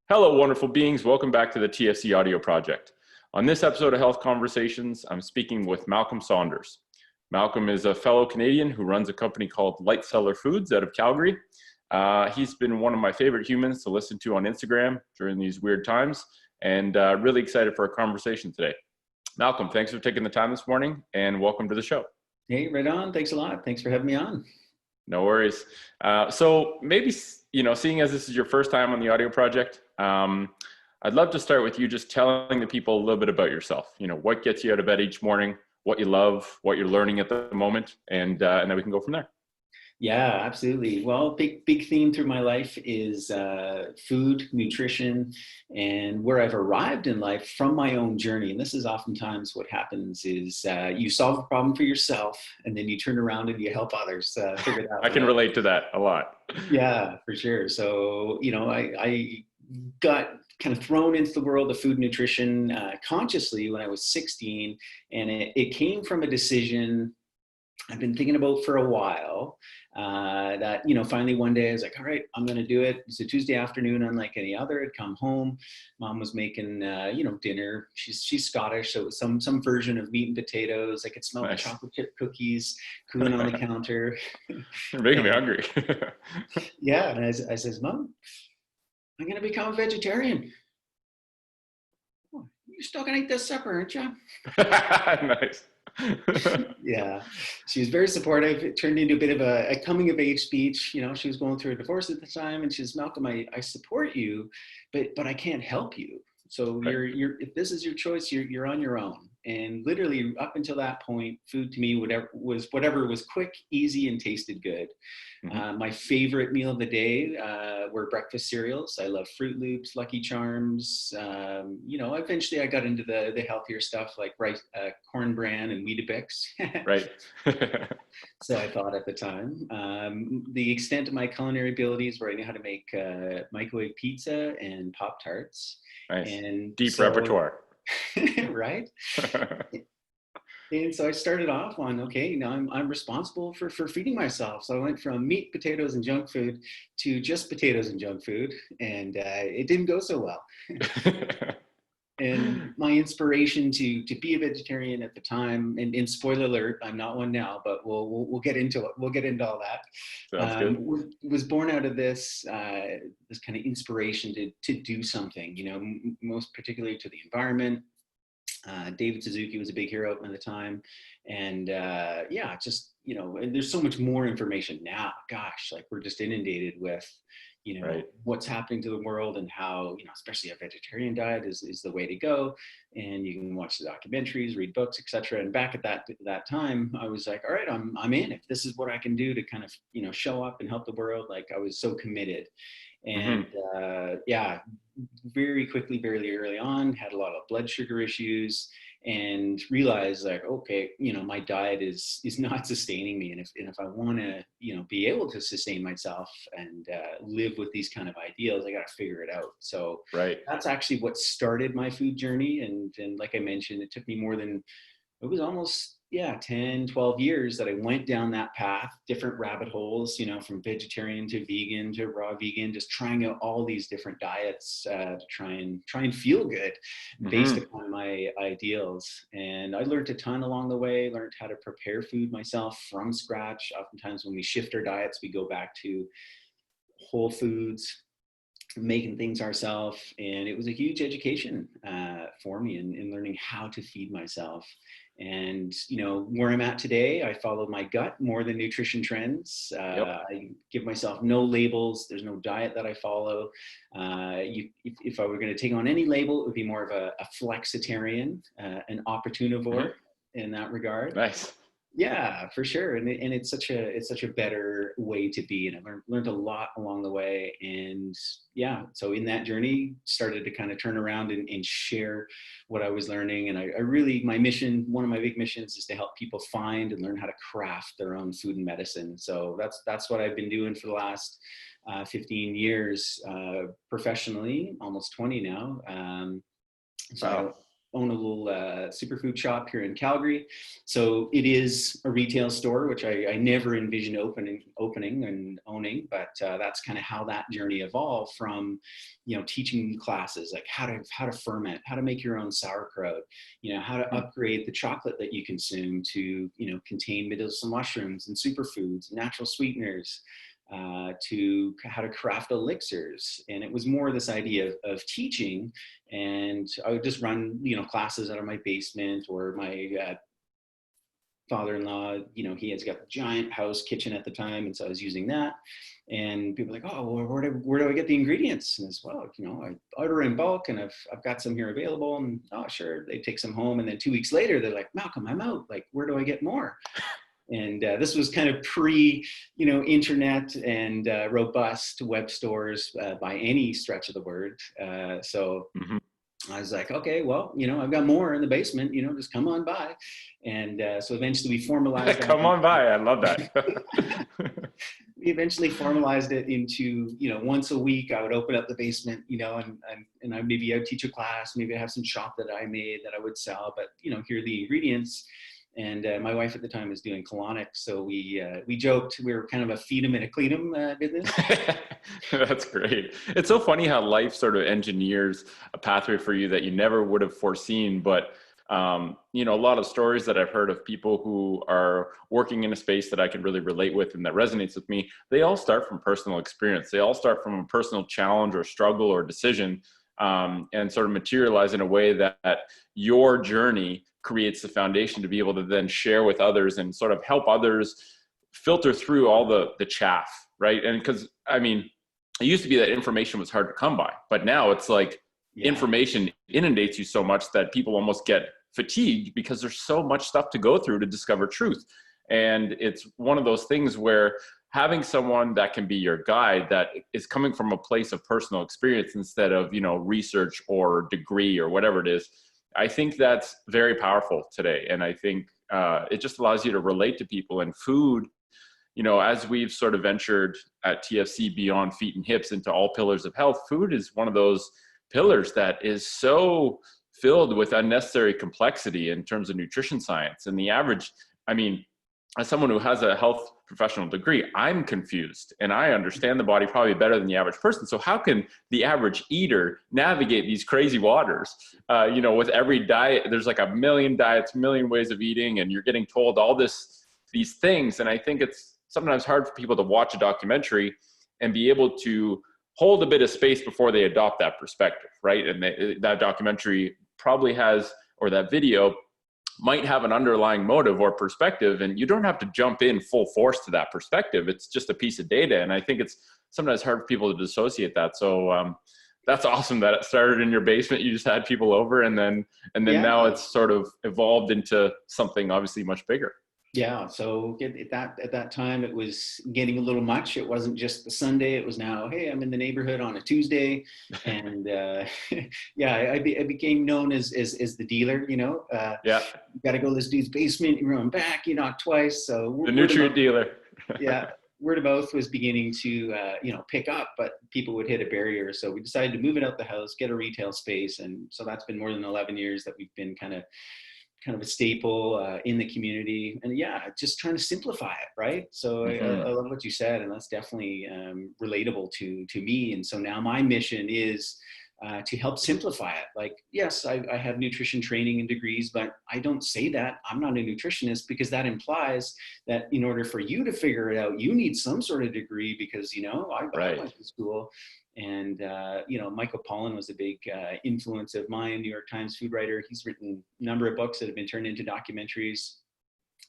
Hello, wonderful beings. Welcome back to the TFC Audio Project. On this episode of Health Conversations, I'm speaking with Malcolm Saunders. Malcolm is a fellow Canadian who runs a company called Light Cellar Foods out of Calgary. He's been one of my favorite humans to listen to on Instagram during these weird times, and really excited for our conversation today. Malcolm, thanks for taking the time this morning, and welcome to the show. Hey, right on. Thanks a lot. Thanks for having me on. No worries. So maybe, seeing as this is your first time on the audio project, I'd love to start with you just telling the people a little bit about yourself. What gets you out of bed each morning, what you love, what you're learning at the moment, and then we can go from there. Yeah, absolutely. Well, big theme through my life is food, nutrition, and where I've arrived in life from my own journey. And this is oftentimes what happens is you solve a problem for yourself, and then you turn around and you help others figure it out. I can relate to that a lot. Yeah, for sure. So, I got kind of thrown into the world of food nutrition consciously when I was 16, and it came from a decision I've been thinking about for a while. That finally one day I was like, all right, I'm gonna do it. It's a Tuesday afternoon, unlike any other. I'd come home, mom was making dinner. She's Scottish, so it was some version of meat and potatoes. I could smell the chocolate chip cookies cooling on the counter. You're making me hungry. Yeah, and I says, Mom, I'm gonna become a vegetarian. Oh, you're still gonna eat this supper, aren't you? Nice. Yeah, she was very supportive. It turned into a bit of a coming of age speech. She was going through a divorce at the time, and she says, Malcolm, I support you, but I can't help you. So Right. you're if this is your choice, you're on your own. And literally up until that point, food to me, whatever was quick, easy, and tasted good. Mm-hmm. My favorite meal of the day were breakfast cereals. I love Fruit Loops, Lucky Charms. Eventually I got into the healthier stuff like rice, Corn Bran and Weetabix. Right. So I thought at the time. The extent of my culinary abilities were I knew how to make microwave pizza and Pop-Tarts. Nice. And Deep repertoire. Right? And so I started off on, okay, now I'm responsible for feeding myself. So I went from meat, potatoes, and junk food to just potatoes and junk food. And it didn't go so well. And my inspiration to be a vegetarian at the time, and spoiler alert, I'm not one now, but we'll get into it. We'll get into all that. Sounds good. Was born out of this this kind of inspiration to do something, most particularly to the environment. David Suzuki was a big hero at the time. And and there's so much more information now. Gosh, like we're just inundated with, Right. what's happening to the world and how, especially a vegetarian diet is the way to go. And you can watch the documentaries, read books, etc. And back at that time, I was like, all right, I'm in. If this is what I can do to kind of, show up and help the world, like I was so committed. And very quickly, very early on, had a lot of blood sugar issues, and realized like, okay, my diet is not sustaining me, and if I want to, be able to sustain myself and live with these kind of ideals, I got to figure it out. So that's actually what started my food journey, and like I mentioned, it took me it was almost 10, 12 years that I went down that path, different rabbit holes, from vegetarian to vegan to raw vegan, just trying out all these different diets to try and feel good based upon my ideals. And I learned a ton along the way, learned how to prepare food myself from scratch. Oftentimes when we shift our diets, we go back to whole foods, making things ourselves. And it was a huge education for me in learning how to feed myself. And where I'm at today, I follow my gut more than nutrition trends. I give myself no labels. There's no diet that I follow. If I were going to take on any label, it would be more of a flexitarian, an opportunivore in that regard. Nice. Yeah, for sure. And it's such a better way to be. And I learned a lot along the way. And so in that journey, started to kind of turn around and share what I was learning. And I really, my mission, one of my big missions is to help people find and learn how to craft their own food and medicine. So that's what I've been doing for the last 15 years professionally, almost 20 now. Wow. own a little superfood shop here in Calgary. So it is a retail store, which I never envisioned opening and owning, but that's kind of how that journey evolved from, teaching classes, like how to ferment, how to make your own sauerkraut, how to upgrade the chocolate that you consume to, contain medicinal mushrooms and superfoods, natural sweeteners, to how to craft elixirs. And it was more this idea of teaching, and I would just run, classes out of my basement, or my father-in-law, he has got a giant house kitchen at the time. And so I was using that, and people were like, oh, well, where do I get the ingredients? And as well, I order in bulk, and I've got some here available. And oh, sure. They take some home. And then 2 weeks later, they're like, Malcolm, I'm out. Like, where do I get more? And this was kind of pre, internet and robust web stores by any stretch of the word. So I was like, okay, well, I've got more in the basement, just come on by. And so eventually we formalized that. Come on by. I love that. We eventually formalized it into, once a week I would open up the basement, and I I'd teach a class, maybe I have some shop that I made that I would sell, but, here are the ingredients. And my wife at the time was doing colonics, so we joked we were kind of a feed 'em and a clean 'em business. That's great. It's so funny how life sort of engineers a pathway for you that you never would have foreseen. But a lot of stories that I've heard of people who are working in a space that I can really relate with and that resonates with me, they all start from personal experience. They all start from a personal challenge or struggle or decision, and sort of materialize in a way that your journey creates the foundation to be able to then share with others and sort of help others filter through all the chaff, right? And because, it used to be that information was hard to come by, but now it's like information inundates you so much that people almost get fatigued because there's so much stuff to go through to discover truth. And it's one of those things where having someone that can be your guide, that is coming from a place of personal experience instead of, research or degree or whatever it is, I think that's very powerful today. And I think it just allows you to relate to people. And food, as we've sort of ventured at TFC beyond feet and hips into all pillars of health, food is one of those pillars that is so filled with unnecessary complexity in terms of nutrition science. And the average, as someone who has a health professional degree, I'm confused, and I understand the body probably better than the average person. So how can the average eater navigate these crazy waters? With every diet, there's like a million diets, a million ways of eating, and you're getting told all these things. And I think it's sometimes hard for people to watch a documentary and be able to hold a bit of space before they adopt that perspective, right? And that documentary probably has, or that video might have an underlying motive or perspective, and you don't have to jump in full force to that perspective. It's just a piece of data. And I think it's sometimes hard for people to dissociate that. So that's awesome that it started in your basement. You just had people over, and then now it's sort of evolved into something obviously much bigger. Yeah. So at that time, it was getting a little much. It wasn't just the Sunday. It was now, hey, I'm in the neighborhood on a Tuesday, and I became known as the dealer. You got to go to this dude's basement. You run back. You knock twice. So the nutrient dealer. Yeah. Word of mouth was beginning to pick up, but people would hit a barrier. So we decided to move it out the house, get a retail space, and so that's been more than 11 years that we've been kind of a staple in the community. And just trying to simplify it, right? So I love what you said, and that's definitely relatable to me. And so now my mission is to help simplify it. Like, yes, I have nutrition training and degrees, but I don't say that I'm not a nutritionist, because that implies that in order for you to figure it out, you need some sort of degree, because, I went to school. And, Michael Pollan was a big influence of mine, New York Times food writer. He's written a number of books that have been turned into documentaries.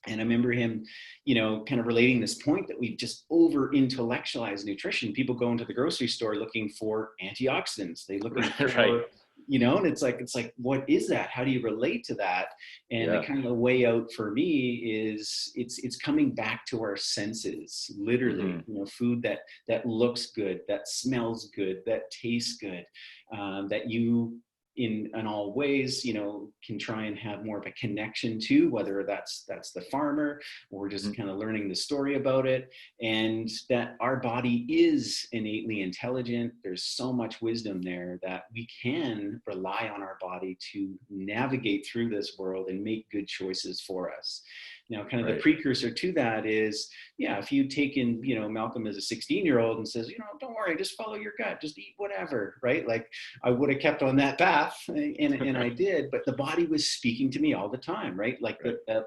And I remember him, kind of relating this point that we've just over intellectualized nutrition. People go into the grocery store looking for antioxidants. They look for, and it's like, what is that? How do you relate to that? And the kind of the way out for me is it's coming back to our senses, literally, food that looks good, that smells good, that tastes good, that you in all ways, you know, can try and have more of a connection to, whether that's the farmer, or just kind of learning the story about it, and that our body is innately intelligent. There's so much wisdom there that we can rely on our body to navigate through this world and make good choices for us. Now, kind of the precursor to that is, yeah, if you'd taken, you know, Malcolm as a 16-year-old and says, you know, don't worry, just follow your gut, just eat whatever, right? Like, I would have kept on that path, and I did, but the body was speaking to me all the time, right? Like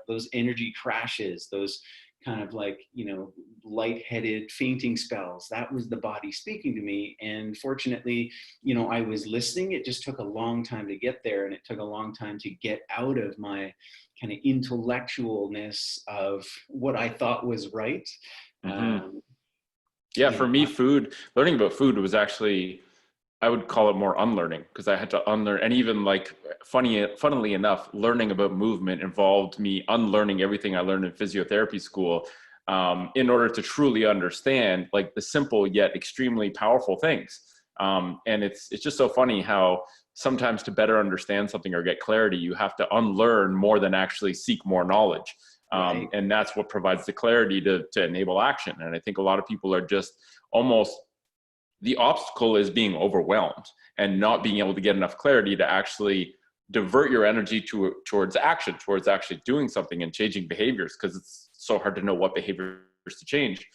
those energy crashes, those kind of like, you know, lightheaded fainting spells, that was the body speaking to me. And fortunately, you know, I was listening. It just took a long time to get there, and it took a long time to get out of my kind of intellectualness of what I thought was right. Yeah, for me, learning about food was actually, I would call it more unlearning, because I had to unlearn. And even like funnily enough, learning about movement involved me unlearning everything I learned in physiotherapy school, in order to truly understand like the simple yet extremely powerful things. And it's just so funny how sometimes to better understand something or get clarity, you have to unlearn more than actually seek more knowledge. And that's what provides the clarity to enable action. And I think a lot of people are just almost, the obstacle is being overwhelmed and not being able to get enough clarity to actually divert your energy towards action, towards actually doing something and changing behaviors, because it's so hard to know what behaviors to change.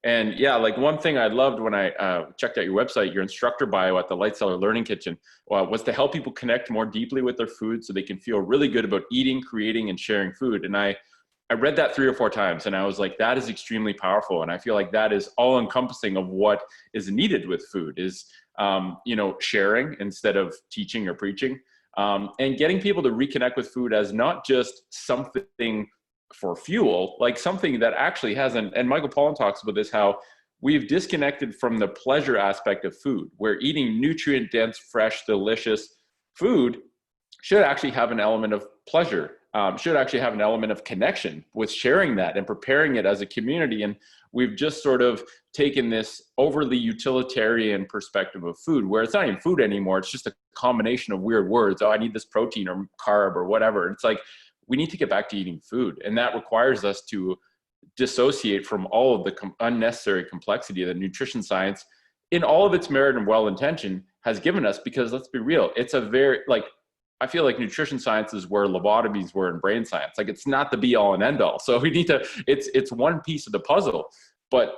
And yeah, like one thing I loved when I checked out your website, your instructor bio at the Light Cellar Learning Kitchen, was to help people connect more deeply with their food so they can feel really good about eating, creating, and sharing food. And I read that 3 or 4 times, and I was like, that is extremely powerful. And I feel like that is all encompassing of what is needed with food is, you know, sharing instead of teaching or preaching, and getting people to reconnect with food as not just something for fuel, like something that actually has and Michael Pollan talks about this, how we've disconnected from the pleasure aspect of food, where eating nutrient dense, fresh, delicious food should actually have an element of pleasure, should actually have an element of connection with sharing that and preparing it as a community. And we've just sort of taken this overly utilitarian perspective of food, where it's not even food anymore. It's just a combination of weird words. Oh, I need this protein or carb or whatever. It's like, we need to get back to eating food. And that requires us to dissociate from all of the unnecessary complexity of the nutrition science, in all of its merit and well-intention, has given us. Because let's be real, it's a very, like, I feel like nutrition science is where lobotomies were in brain science. Like, it's not the be all and end all. So we need to, it's one piece of the puzzle. But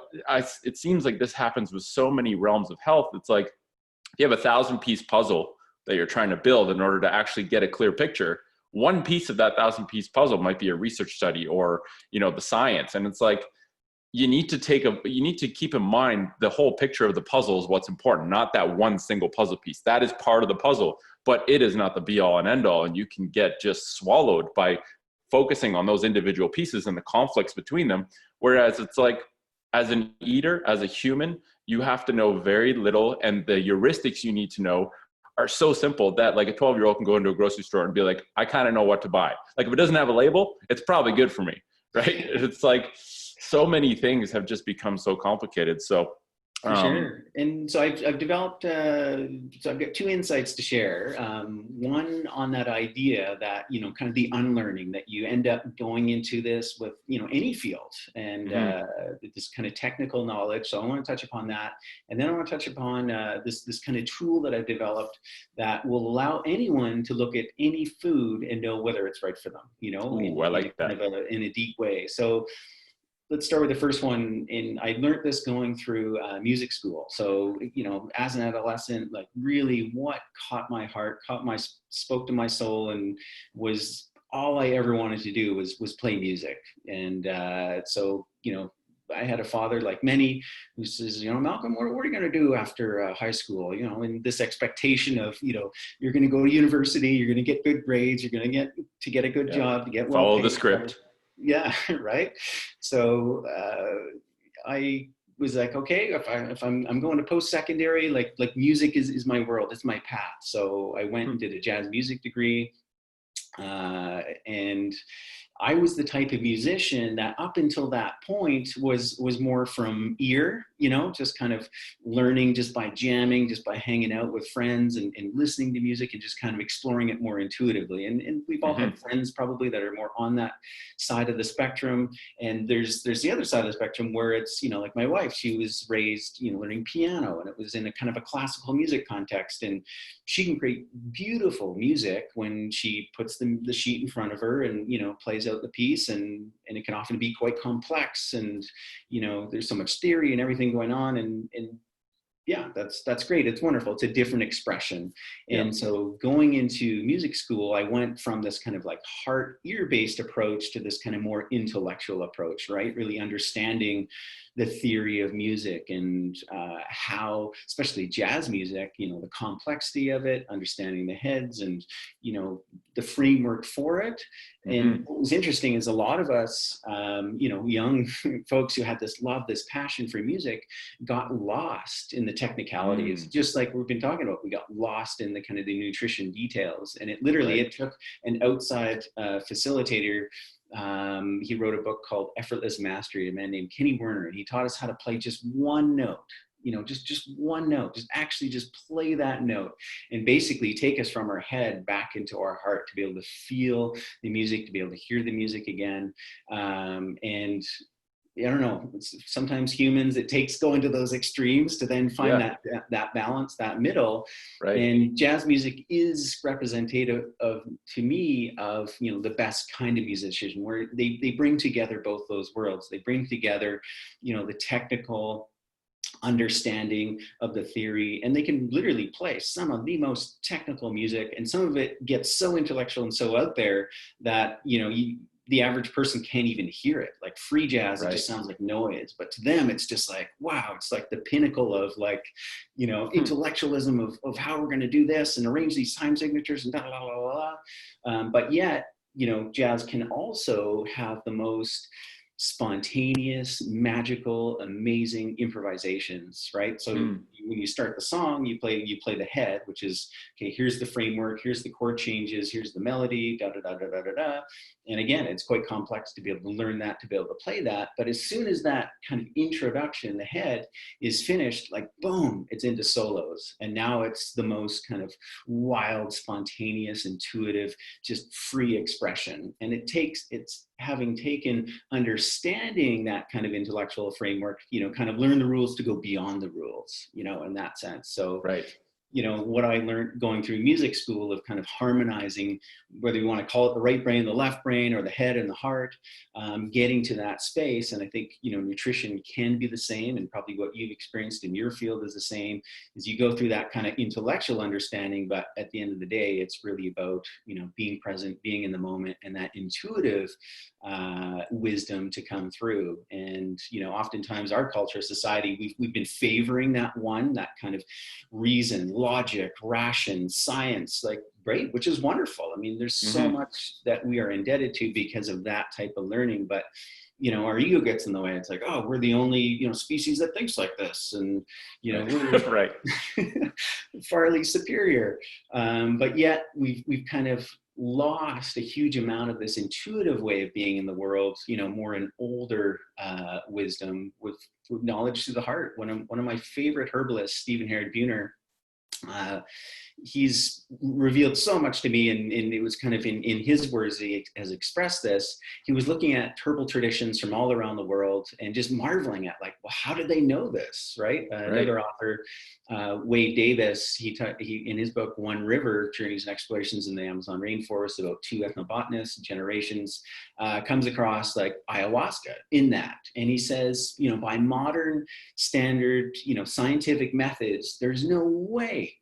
it seems like this happens with so many realms of health. It's like, if you have a 1,000-piece puzzle that you're trying to build in order to actually get a clear picture, one piece of that 1,000-piece puzzle might be a research study or, you know, the science. And it's like, you need to keep in mind the whole picture of the puzzle is what's important, not that one single puzzle piece. That is part of the puzzle, but it is not the be all and end all. And you can get just swallowed by focusing on those individual pieces and the conflicts between them. Whereas it's like, as an eater, as a human, you have to know very little, and the heuristics you need to know are so simple that like a 12-year-old can go into a grocery store and be like, I kind of know what to buy. Like, if it doesn't have a label, it's probably good for me, right? It's like, so many things have just become so complicated. So for sure. And so I've developed, so I've got 2 insights to share. One on that idea that, you know, kind of the unlearning, that you end up going into this with, you know, any field, and this kind of technical knowledge. So I want to touch upon that. And then I want to touch upon this kind of tool that I've developed that will allow anyone to look at any food and know whether it's right for them, you know, I like that. Kind of in a deep way. So let's start with the first one. And I learned this going through music school. So, you know, as an adolescent, like really what caught my heart, spoke to my soul, and was all I ever wanted to do was play music. And so, you know, I had a father, like many, who says, you know, Malcolm, what are you going to do after high school? You know, and this expectation of, you know, you're going to go to university, you're going to get good grades, you're going to get a good job, to get well paid. Follow the script. Yeah, right. So I was like, okay, if I'm going to post-secondary, like music is my world, it's my path. So I went and did a jazz music degree, and I was the type of musician that up until that point was more from ear just kind of learning just by jamming, just by hanging out with friends and listening to music and just kind of exploring it more intuitively. And we've all had friends probably that are more on that side of the spectrum. And there's the other side of the spectrum where it's, like my wife, she was raised, learning piano, and it was in a kind of a classical music context. And she can create beautiful music when she puts the sheet in front of her and, plays out the piece, and it can often be quite complex, and, there's so much theory and everything going on, and yeah, that's great. It's wonderful. It's a different expression. And so going into music school, I went from this kind of like heart ear-based approach to this kind of more intellectual approach, right? Really understanding the theory of music and how, especially jazz music, the complexity of it, understanding the heads and, the framework for it. And what was interesting is a lot of us, young folks who had this love, this passion for music, got lost in the technicalities, just like we've been talking about. We got lost in the kind of the nutrition details. And it literally, it took an outside facilitator. He wrote a book called Effortless Mastery, a man named Kenny Werner, and he taught us how to play just one note. Just one note, just play that note, and basically take us from our head back into our heart to be able to feel the music, to be able to hear the music again. And I don't know, sometimes humans, it takes going to those extremes to then find that balance, that middle. Right. And jazz music is representative of, to me, of, the best kind of musician, where they bring together both those worlds. They bring together, the technical understanding of the theory, and they can literally play some of the most technical music, and some of it gets so intellectual and so out there that the average person can't even hear it. Like free jazz, it just sounds like noise, but to them it's just like, wow, it's like the pinnacle of like, intellectualism of how we're going to do this and arrange these time signatures and blah, blah, blah, blah. But yet, jazz can also have the most spontaneous, magical, amazing improvisations, right? So when you start the song, you play the head, which is, okay, here's the framework, here's the chord changes, here's the melody, da da da da da da da. And again, it's quite complex to be able to learn that, to be able to play that. But as soon as that kind of introduction, the head, is finished, like boom, it's into solos. And now it's the most kind of wild, spontaneous, intuitive, just free expression. And it's having taken understanding that kind of intellectual framework, kind of learn the rules to go beyond the rules, in that sense. So what I learned going through music school of kind of harmonizing, whether you want to call it the right brain, the left brain, or the head and the heart, getting to that space. And I think, nutrition can be the same, and probably what you've experienced in your field is the same, is you go through that kind of intellectual understanding, but at the end of the day, it's really about, being present, being in the moment, and that intuitive wisdom to come through. And, oftentimes our culture, society, we've been favoring that kind of reason, logic, ration, science, like, great, which is wonderful. I mean, there's so much that we are indebted to because of that type of learning, but our ego gets in the way. It's like, oh, we're the only, species that thinks like this. And, we're farly superior. But yet we've kind of lost a huge amount of this intuitive way of being in the world, more an older wisdom with knowledge through the heart. One of my favorite herbalists, Stephen Herod Buhner, he's revealed so much to me, and it was kind of in his words, he has expressed this. He was looking at herbal traditions from all around the world and just marveling at, like, well, how did they know this, right? Another author, Wade Davis, he in his book One River: Journeys and Explorations in the Amazon Rainforest, about two ethnobotanists, generations, comes across like ayahuasca in that, and he says, by modern standard, scientific methods, there's no way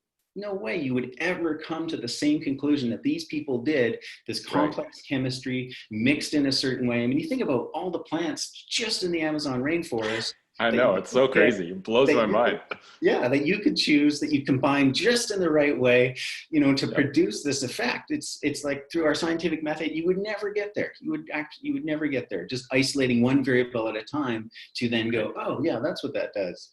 you would ever come to the same conclusion that these people did, this complex chemistry mixed in a certain way. I mean, you think about all the plants just in the Amazon rainforest. I know, it's so crazy. It blows my mind. That you could choose, that you combine just in the right way, to produce this effect. It's like through our scientific method, you would never get there. You would never get there. Just isolating one variable at a time to then go, oh yeah, that's what that does.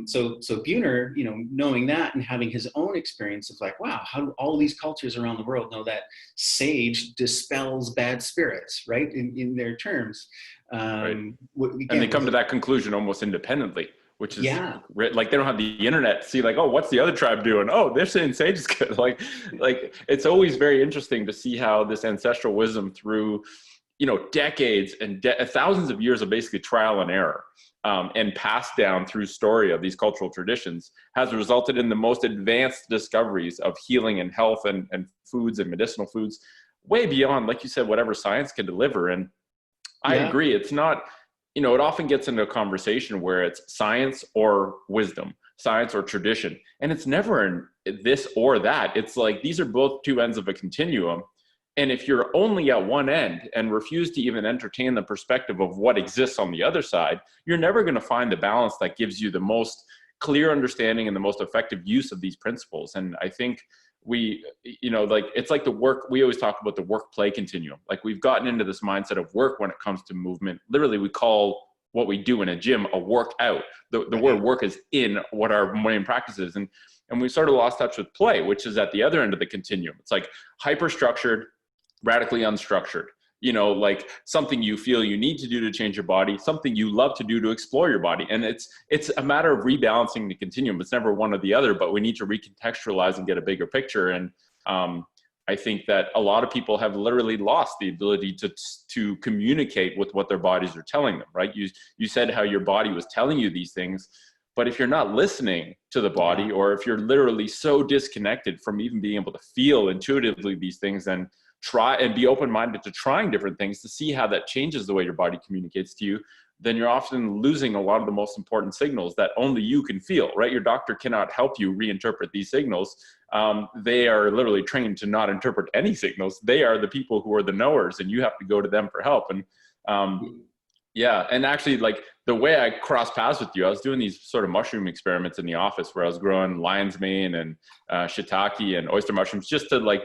So Buhner, knowing that and having his own experience of like, wow, how do all these cultures around the world know that sage dispels bad spirits, right? In their terms. And they come to that conclusion almost independently which is Yeah. like they don't have the internet to see like, oh, what's the other tribe doing? Oh, they're saying sage is good. Like it's always very interesting to see how this ancestral wisdom through, decades and thousands of years of basically trial and error, and passed down through story of these cultural traditions has resulted in the most advanced discoveries of healing and health and foods and medicinal foods way beyond, like you said, whatever science can deliver. And I Yeah. agree. It's not, it often gets into a conversation where it's science or wisdom, science or tradition. And it's never in this or that. It's like, these are both two ends of a continuum. And if you're only at one end and refuse to even entertain the perspective of what exists on the other side, you're never going to find the balance that gives you the most clear understanding and the most effective use of these principles. And I think it's like the work, we always talk about the work-play continuum. Like we've gotten into this mindset of work when it comes to movement. Literally, we call what we do in a gym a workout. The word work is in what our main practice is. And we sort of lost touch with play, which is at the other end of the continuum. It's like hyper-structured, radically unstructured, like something you feel you need to do to change your body, something you love to do to explore your body. And it's a matter of rebalancing the continuum. It's never one or the other, but we need to recontextualize and get a bigger picture. And I think that a lot of people have literally lost the ability to communicate with what their bodies are telling them, right? You said how your body was telling you these things, but if you're not listening to the body, or if you're literally so disconnected from even being able to feel intuitively these things, then try and be open-minded to trying different things to see how that changes the way your body communicates to you, then you're often losing a lot of the most important signals that only you can feel, right? Your doctor cannot help you reinterpret these signals. They are literally trained to not interpret any signals. They are the people who are the knowers, and you have to go to them for help. And and actually, like the way I crossed paths with you, I was doing these sort of mushroom experiments in the office where I was growing lion's mane and shiitake and oyster mushrooms just to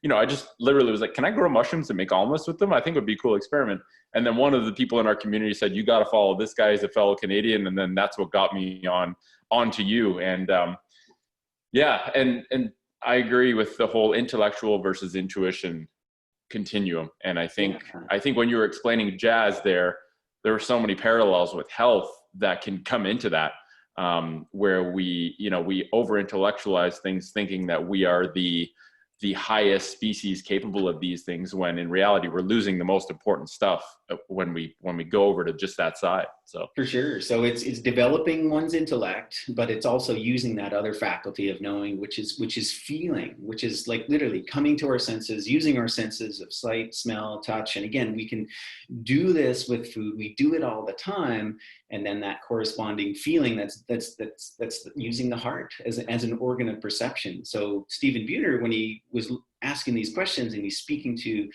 I just literally was like, can I grow mushrooms and make omelets with them? I think it would be a cool experiment. And then one of the people in our community said, you got to follow this guy. He's a fellow Canadian. And then that's what got me onto you. And and I agree with the whole intellectual versus intuition continuum. And I think when you were explaining jazz there were so many parallels with health that can come into that, where we over intellectualize things thinking that we are the highest species capable of these things, when in reality we're losing the most important stuff when we go over to just that side. So for sure. So it's developing one's intellect, but it's also using that other faculty of knowing, which is feeling, which is like literally coming to our senses, using our senses of sight, smell, touch. And again, we can do this with food. We do it all the time. And then that corresponding feeling, that's using the heart as an organ of perception. So Stephen Buhner, when he was asking these questions and he's speaking to,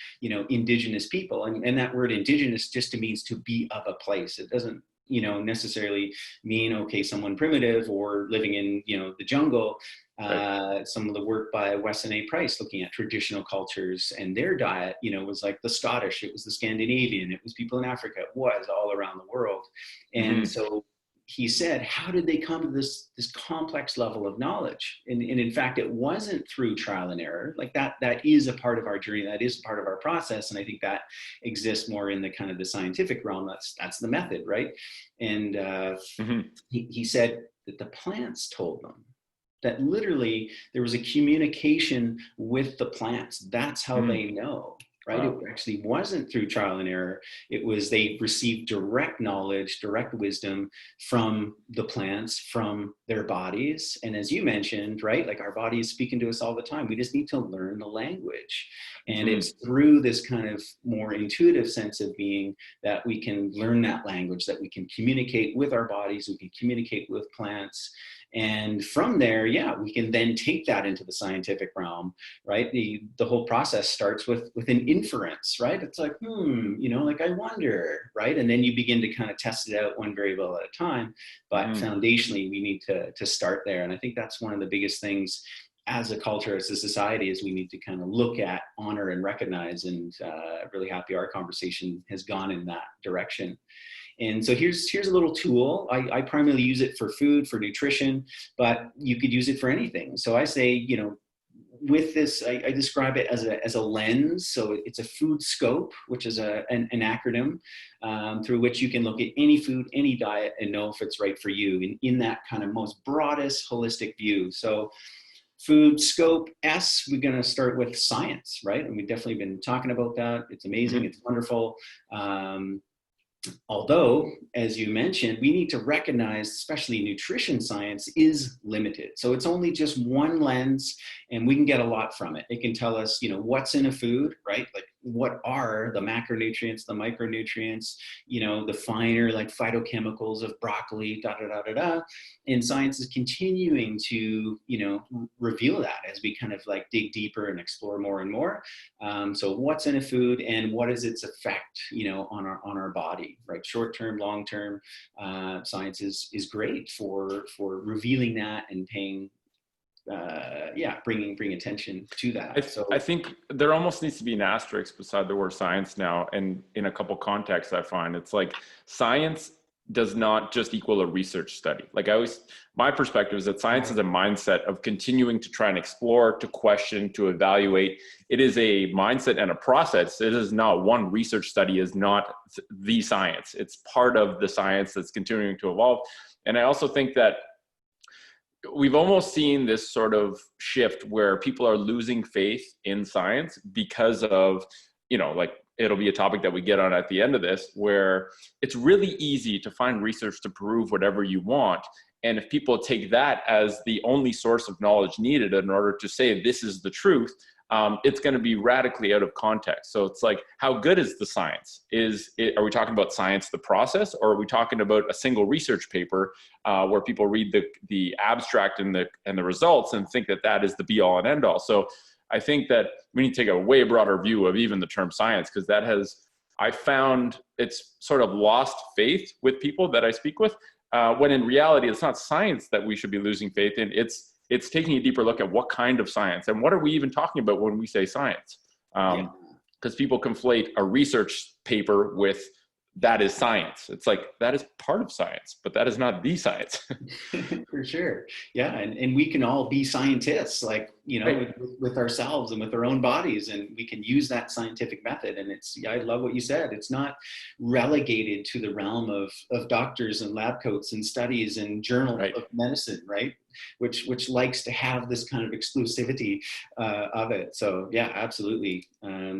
indigenous people, and that word indigenous just means to be of a place. It doesn't, necessarily mean, okay, someone primitive or living in, the jungle. Right. Some of the work by Weston A. Price looking at traditional cultures and their diet, was like the Scottish, it was the Scandinavian, it was people in Africa, it was all around the world. And so he said, how did they come to this complex level of knowledge? And in fact, it wasn't through trial and error. Like that is a part of our journey. That is part of our process. And I think that exists more in the kind of the scientific realm. That's the method, right? And he said that the plants told them that literally there was a communication with the plants. That's how they know. Right? Wow. It actually wasn't through trial and error. It was they received direct knowledge, direct wisdom from the plants, from their bodies. And as you mentioned, right, like our body is speaking to us all the time. We just need to learn the language. And it's through this kind of more intuitive sense of being that we can learn that language, that we can communicate with our bodies, we can communicate with plants. And from there, we can then take that into the scientific realm, right? The whole process starts with an inference, right? It's like, like I wonder, right? And then you begin to kind of test it out one variable at a time. But foundationally, we need to start there. And I think that's one of the biggest things as a culture, as a society, is we need to kind of look at, honor, and recognize. And really happy our conversation has gone in that direction. And so here's a little tool. I primarily use it for food, for nutrition, but you could use it for anything. So I say, with this, I describe it as a lens. So it's a food scope, which is an acronym through which you can look at any food, any diet, and know if it's right for you in that kind of most broadest holistic view. So food scope S, we're going to start with science, right? And we've definitely been talking about that. It's amazing. It's wonderful. Although, as you mentioned, we need to recognize, especially nutrition science is limited. So it's only just one lens, and we can get a lot from it. It can tell us, what's in a food, right? Like what are the macronutrients, the micronutrients, the finer like phytochemicals of broccoli, da, da, da, da, da. And science is continuing to, reveal that as we kind of like dig deeper and explore more and more. So what's in a food and what is its effect, on our body, right? Short-term, long-term, science is great for revealing that and paying, bring attention to that. I think there almost needs to be an asterisk beside the word science now. And in a couple contexts, I find it's like science does not just equal a research study. Like my perspective is that science is a mindset of continuing to try and explore, to question, to evaluate. It is a mindset and a process. It is not one research study is not the science. It's part of the science that's continuing to evolve. And I also think that we've almost seen this sort of shift where people are losing faith in science because of, like it'll be a topic that we get on at the end of this, where it's really easy to find research to prove whatever you want. And if people take that as the only source of knowledge needed in order to say this is the truth, it's going to be radically out of context. So it's like, how good is the science? Are we talking about science, the process, or are we talking about a single research paper where people read the abstract and the results and think that is the be all and end all? So I think that we need to take a way broader view of even the term science, because I found it's sort of lost faith with people that I speak with, when in reality, it's not science that we should be losing faith in. It's taking a deeper look at what kind of science and what are we even talking about when we say science? Because people conflate a research paper with that is science. It's like, that is part of science, but that is not the science. For sure. Yeah. And we can all be scientists, like, Right. with ourselves and with our own bodies, and we can use that scientific method. And I love what you said. It's not relegated to the realm of doctors and lab coats and studies and journal of medicine, right? Which likes to have this kind of exclusivity of it. So yeah, absolutely.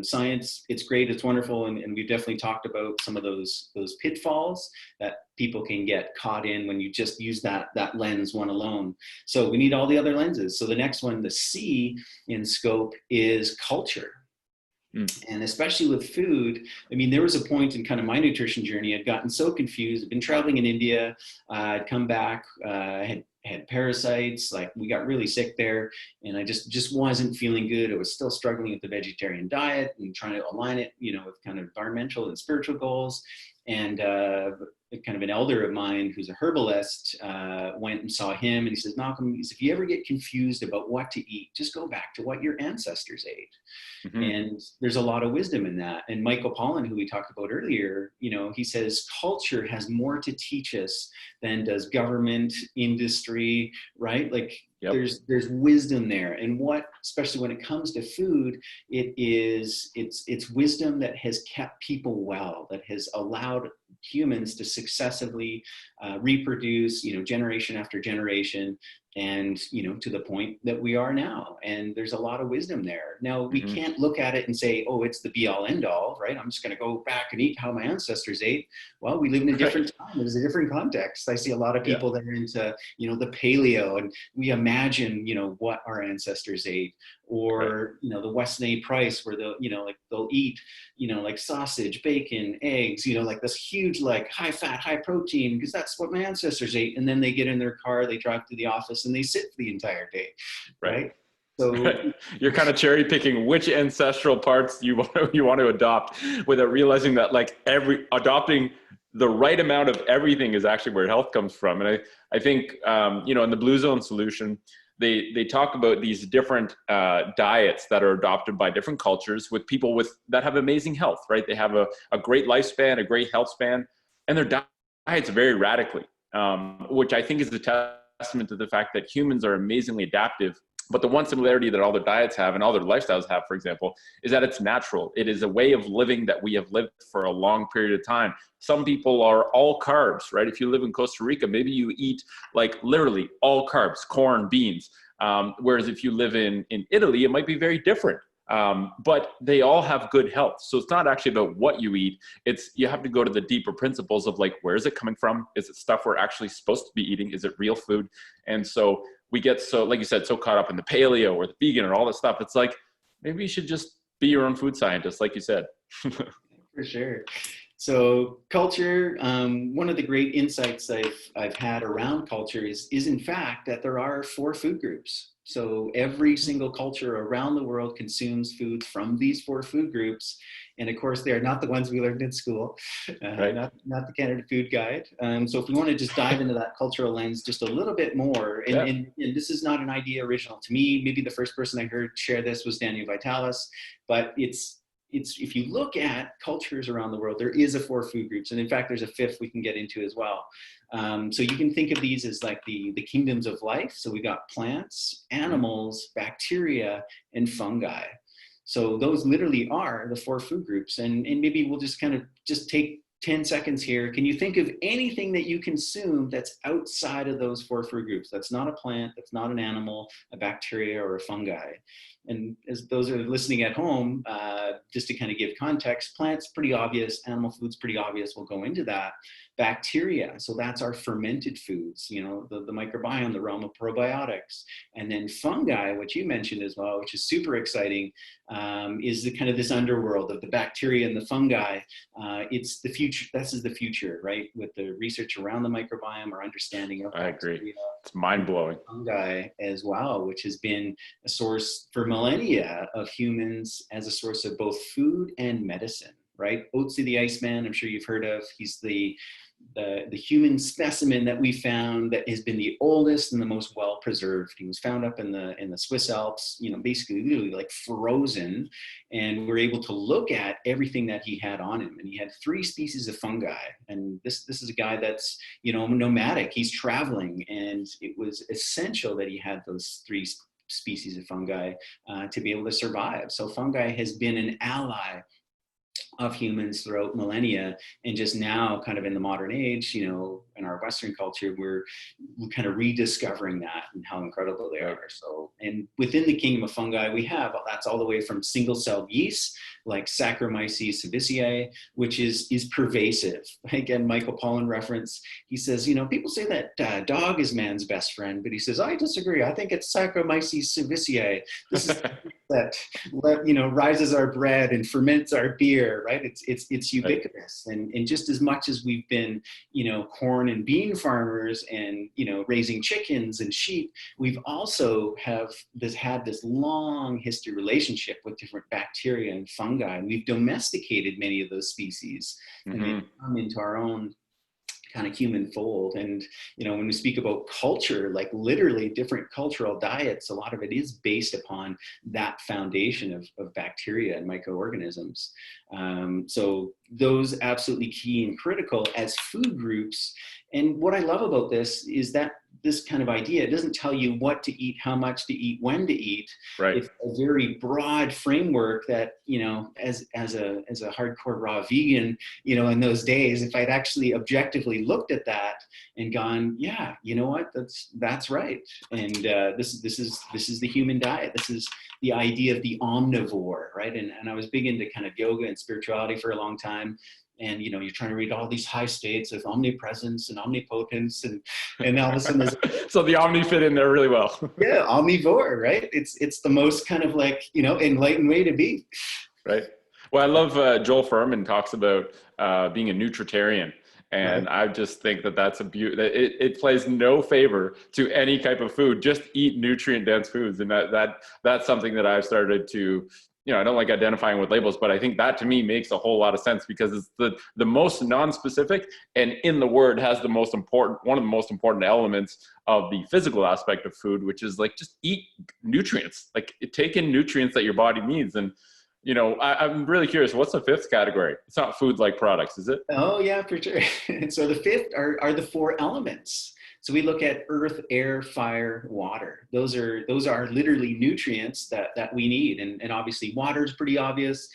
Science, it's great, it's wonderful, and we've definitely talked about some of those pitfalls that people can get caught in when you just use that lens one alone. So we need all the other lenses. So the next one, the C in scope, is culture. And especially with food, I mean, there was a point in kind of my nutrition journey, I'd gotten so confused. I'd been traveling in India, I'd come back, had parasites, like we got really sick there, and I just wasn't feeling good. I was still struggling with the vegetarian diet and trying to align it, with kind of environmental and spiritual goals. And kind of an elder of mine who's a herbalist went and saw him, and he says, Malcolm, if you ever get confused about what to eat, just go back to what your ancestors ate. And there's a lot of wisdom in that. And Michael Pollan, who we talked about earlier, he says culture has more to teach us than does government, industry, right? Like there's wisdom there. And especially when it comes to food, it's wisdom that has kept people well, that has allowed humans to successively reproduce, generation after generation, and to the point that we are now. And there's a lot of wisdom there. Now we can't look at it and say, oh, it's the be all end all, right? I'm just going to go back and eat how my ancestors ate. Well, we live in a different time. There's a different context. I see a lot of people that are into the paleo, and we imagine what our ancestors ate, or the Weston A. Price, where they'll eat like sausage, bacon, eggs, like this huge, like high fat, high protein, because that's what my ancestors ate. And then they get in their car, they drive to the office, and they sit for the entire day, right? So you're kind of cherry picking which ancestral parts you want to adopt, without realizing that like adopting the right amount of everything is actually where health comes from. And I think in the Blue Zone solution, they talk about these different diets that are adopted by different cultures with people that have amazing health, right? They have a great lifespan, a great health span, and their diets vary radically, which I think is a testament to the fact that humans are amazingly adaptive But the one similarity that all their diets have and all their lifestyles have, for example, is that it's natural. It is a way of living that we have lived for a long period of time. Some people are all carbs, right? If you live in Costa Rica, maybe you eat like literally all carbs, corn, beans. Whereas if you live in Italy, it might be very different. But they all have good health. So it's not actually about what you eat. It's, you have to go to the deeper principles of like, where is it coming from? Is it stuff we're actually supposed to be eating? Is it real food? And so we get so, like you said, so caught up in the paleo or the vegan or all this stuff. It's like, maybe you should just be your own food scientist, like you said. For sure. So culture, one of the great insights I've had around culture is in fact that there are 4 food groups. So every single culture around the world consumes foods from these 4 food groups. And of course, they are not the ones we learned in school, Right. not the Canada Food Guide. So if we want to just dive into that cultural lens just a little bit more, and this is not an idea original to me, maybe the first person I heard share this was Daniel Vitalis, but it's if you look at cultures around the world, there is a 4 food groups. And in fact, there's a 5th we can get into as well. So you can think of these as like the kingdoms of life. So we got plants, animals, bacteria, and fungi. So those literally are the 4 food groups. And maybe we'll just kind of just take 10 seconds here. Can you think of anything that you consume that's outside of those 4 food groups? That's not a plant, that's not an animal, a bacteria, or a fungi. And as those are listening at home, just to kind of give context, plants, pretty obvious, animal foods, pretty obvious, we'll go into that. Bacteria, so that's our fermented foods, you know, the microbiome, the realm of probiotics. And then fungi, which you mentioned as well, which is super exciting, is the kind of this underworld of the bacteria and the fungi. It's the future, this is the future, right? With the research around the microbiome, our understanding of I agree. It's mind-blowing. Fungi as well, which has been a source for millennia of humans as a source of both food and medicine, right? Otzi the Iceman, I'm sure you've heard of. He's the human specimen that we found that has been the oldest and the most well preserved. He was found up in the Swiss Alps, you know, basically literally like frozen, and we're able to look at everything that he had on him. And he had 3 species of fungi. And this is a guy that's, you know, nomadic. He's traveling, and it was essential that he had those 3 species of fungi to be able to survive. So fungi has been an ally of humans throughout millennia, and just now kind of in the modern age, you know, in our Western culture, we're kind of rediscovering that and how incredible they are. So, and within the kingdom of fungi, we have, that's all the way from single-celled yeast, like Saccharomyces cerevisiae, which is pervasive. Again, Michael Pollan reference, he says, you know, people say that dog is man's best friend, but he says, I disagree. I think it's Saccharomyces cerevisiae. This is that, you know, rises our bread and ferments our beer, right? It's ubiquitous. And just as much as we've been, you know, corn and bean farmers and, you know, raising chickens and sheep, we've also had this long history relationship with different bacteria and fungi. And we've domesticated many of those species, and they've come into our own kind of human fold. And, you know, when we speak about culture, like literally different cultural diets, a lot of it is based upon that foundation of bacteria and microorganisms. So those absolutely key and critical as food groups. And what I love about this is that this kind of idea, it doesn't tell you what to eat, how much to eat, when to eat. Right. It's a very broad framework that, you know, as a hardcore raw vegan, you know, in those days, if I'd actually objectively looked at that and gone, yeah, you know what, that's right. And this is the human diet. This is the idea of the omnivore, right? And I was big into kind of yoga and spirituality for a long time. And, you know, you're trying to read all these high states of omnipresence and omnipotence, and all of a sudden so the omni fit in there really well. Yeah, omnivore, right? It's the most kind of like, you know, enlightened way to be. Right. Well, I love Joel Fuhrman talks about being a nutritarian. And right. I just think that that's a beauty. It plays no favor to any type of food. Just eat nutrient dense foods. And that's something that I've started to, you know, I don't like identifying with labels, but I think that to me makes a whole lot of sense, because it's the most non-specific, and in the word has the most important, one of the most important elements of the physical aspect of food, which is like, just eat nutrients, like take in nutrients that your body needs. And, you know, I'm really curious, what's the 5th category? It's not food like products, is it? Oh yeah, for sure. And so the 5th are the 4 elements. So we look at earth, air, fire, water. Those are literally nutrients that we need. And obviously water is pretty obvious.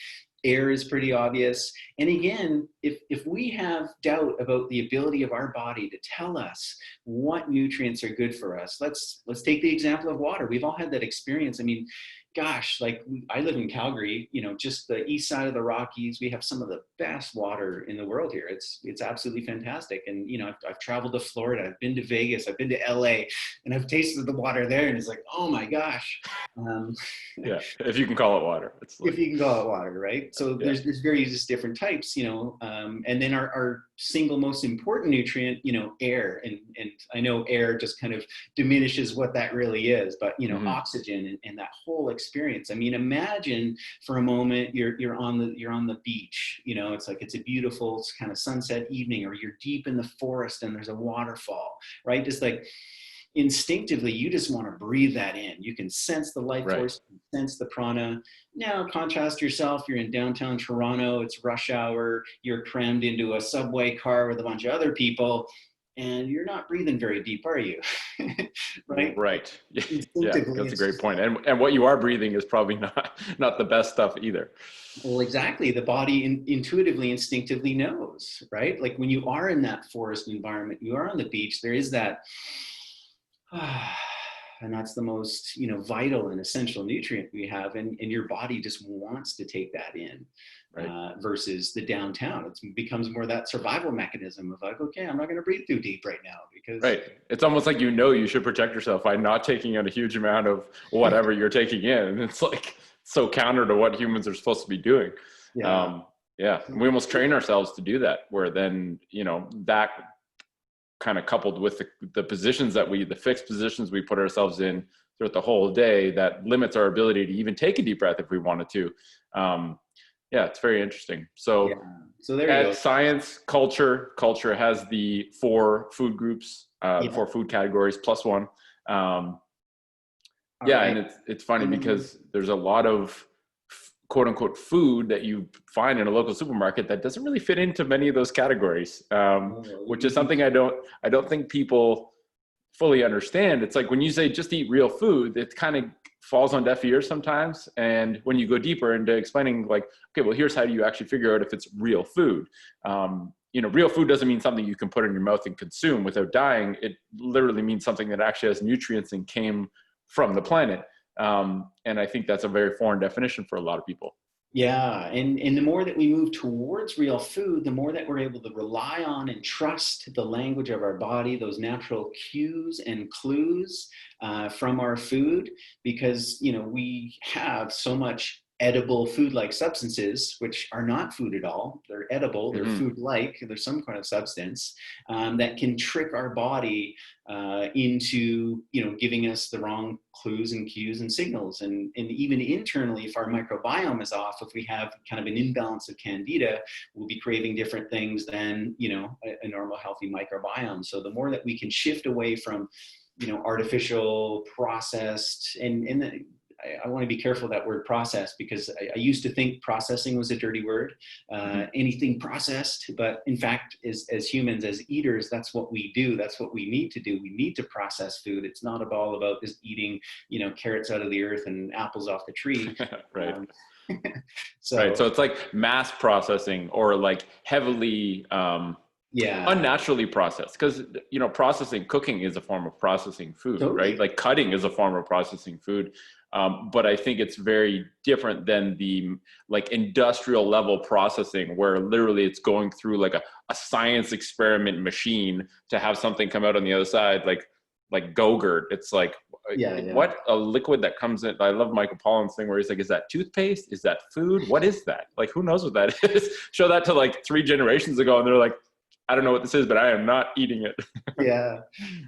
Air is pretty obvious. And again, if we have doubt about the ability of our body to tell us what nutrients are good for us, let's take the example of water. We've all had that experience. I mean, gosh, like I live in Calgary, just the east side of the Rockies. We have some of the best water in the world here. It's absolutely fantastic. And, I've traveled to Florida, I've been to Vegas, I've been to LA, and I've tasted the water there. And it's like, oh my gosh. Yeah, if you can call it water. It's like, if you can call it water, right? So yeah. there's various different types, and then our single most important nutrient, air. And I know air just kind of diminishes what that really is, but, oxygen and that whole experience. I mean, imagine for a moment you're on the beach, it's a beautiful kind of sunset evening, or you're deep in the forest and there's a waterfall, right? Just like instinctively, you just want to breathe that in. You can sense the life force, sense the prana. Now contrast yourself, you're in downtown Toronto, it's rush hour, you're crammed into a subway car with a bunch of other people, and you're not breathing very deep, are you? Right. Yeah, that's a great point. And what you are breathing is probably not the best stuff either. Well, exactly. The body intuitively, instinctively knows, right? Like when you are in that forest environment, you are on the beach, there is that, and that's the most, vital and essential nutrient we have. And your body just wants to take that in, versus the downtown. It becomes more that survival mechanism of like, okay, I'm not going to breathe too deep right now because. Right. It's almost like, you should protect yourself by not taking in a huge amount of whatever you're taking in. And it's like so counter to what humans are supposed to be doing. Yeah. We almost train ourselves to do that, where then, that kind of coupled with the positions the fixed positions we put ourselves in throughout the whole day, that limits our ability to even take a deep breath if we wanted to. It's very interesting. So there you go. Science, culture has the 4 food groups, 4 food categories plus 1. And it's funny because there's a lot of quote unquote food that you find in a local supermarket that doesn't really fit into many of those categories, which is something I don't think people fully understand. It's like when you say just eat real food, it kind of falls on deaf ears sometimes. And when you go deeper into explaining like, okay, well, here's how you actually figure out if it's real food. Real food doesn't mean something you can put in your mouth and consume without dying. It literally means something that actually has nutrients and came from the planet. And I think that's a very foreign definition for a lot of people. Yeah. And the more that we move towards real food, the more that we're able to rely on and trust the language of our body, those natural cues and clues from our food, because, we have so much edible food-like substances, which are not food at all. They're edible, they're food-like, there's some kind of substance that can trick our body into, giving us the wrong clues and cues and signals. And even internally, if our microbiome is off, if we have kind of an imbalance of candida, we'll be craving different things than, a normal healthy microbiome. So the more that we can shift away from, artificial, processed, and I want to be careful of that word processed, because I used to think processing was a dirty word, anything processed. But in fact, as humans, as eaters, that's what we do. That's what we need to do. We need to process food. It's not all about just eating, carrots out of the earth and apples off the tree. Right. So it's like mass processing, or like heavily unnaturally processed, because cooking is a form of processing food. Totally. Right? Like cutting is a form of processing food. But I think it's very different than the like industrial level processing, where literally it's going through like a science experiment machine to have something come out on the other side, like Go-Gurt. It's like, what a liquid that comes in. I love Michael Pollan's thing where he's like, is that toothpaste? Is that food? What is that? Like, who knows what that is? Show that to like 3 generations ago, and they're like, I don't know what this is, but I am not eating it. Yeah.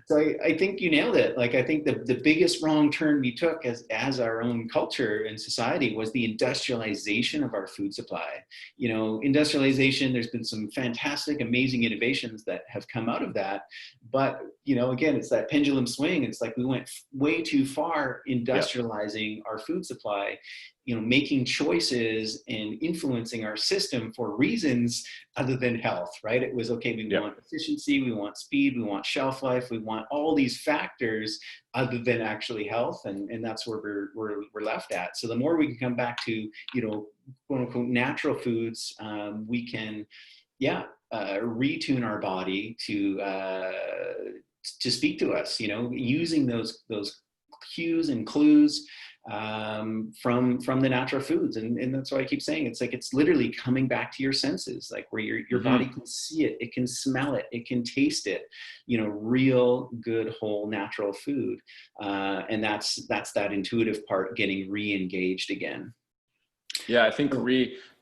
So I think you nailed it. Like, I think the biggest wrong turn we took as our own culture and society was the industrialization of our food supply. Industrialization, there's been some fantastic, amazing innovations that have come out of that. But, again, it's that pendulum swing. It's like we went way too far industrializing our food supply. making choices and influencing our system for reasons other than health, right? It was, okay, we want efficiency, we want speed, we want shelf life, we want all these factors other than actually health. And that's where we're left at. So the more we can come back to, quote unquote, natural foods, we can, retune our body to speak to us, using those cues and clues from the natural foods. And that's why I keep saying, it's literally coming back to your senses, like where your body can see it, it can smell it, it can taste it, real good, whole, natural food. And that's that intuitive part getting re-engaged again. Yeah, I think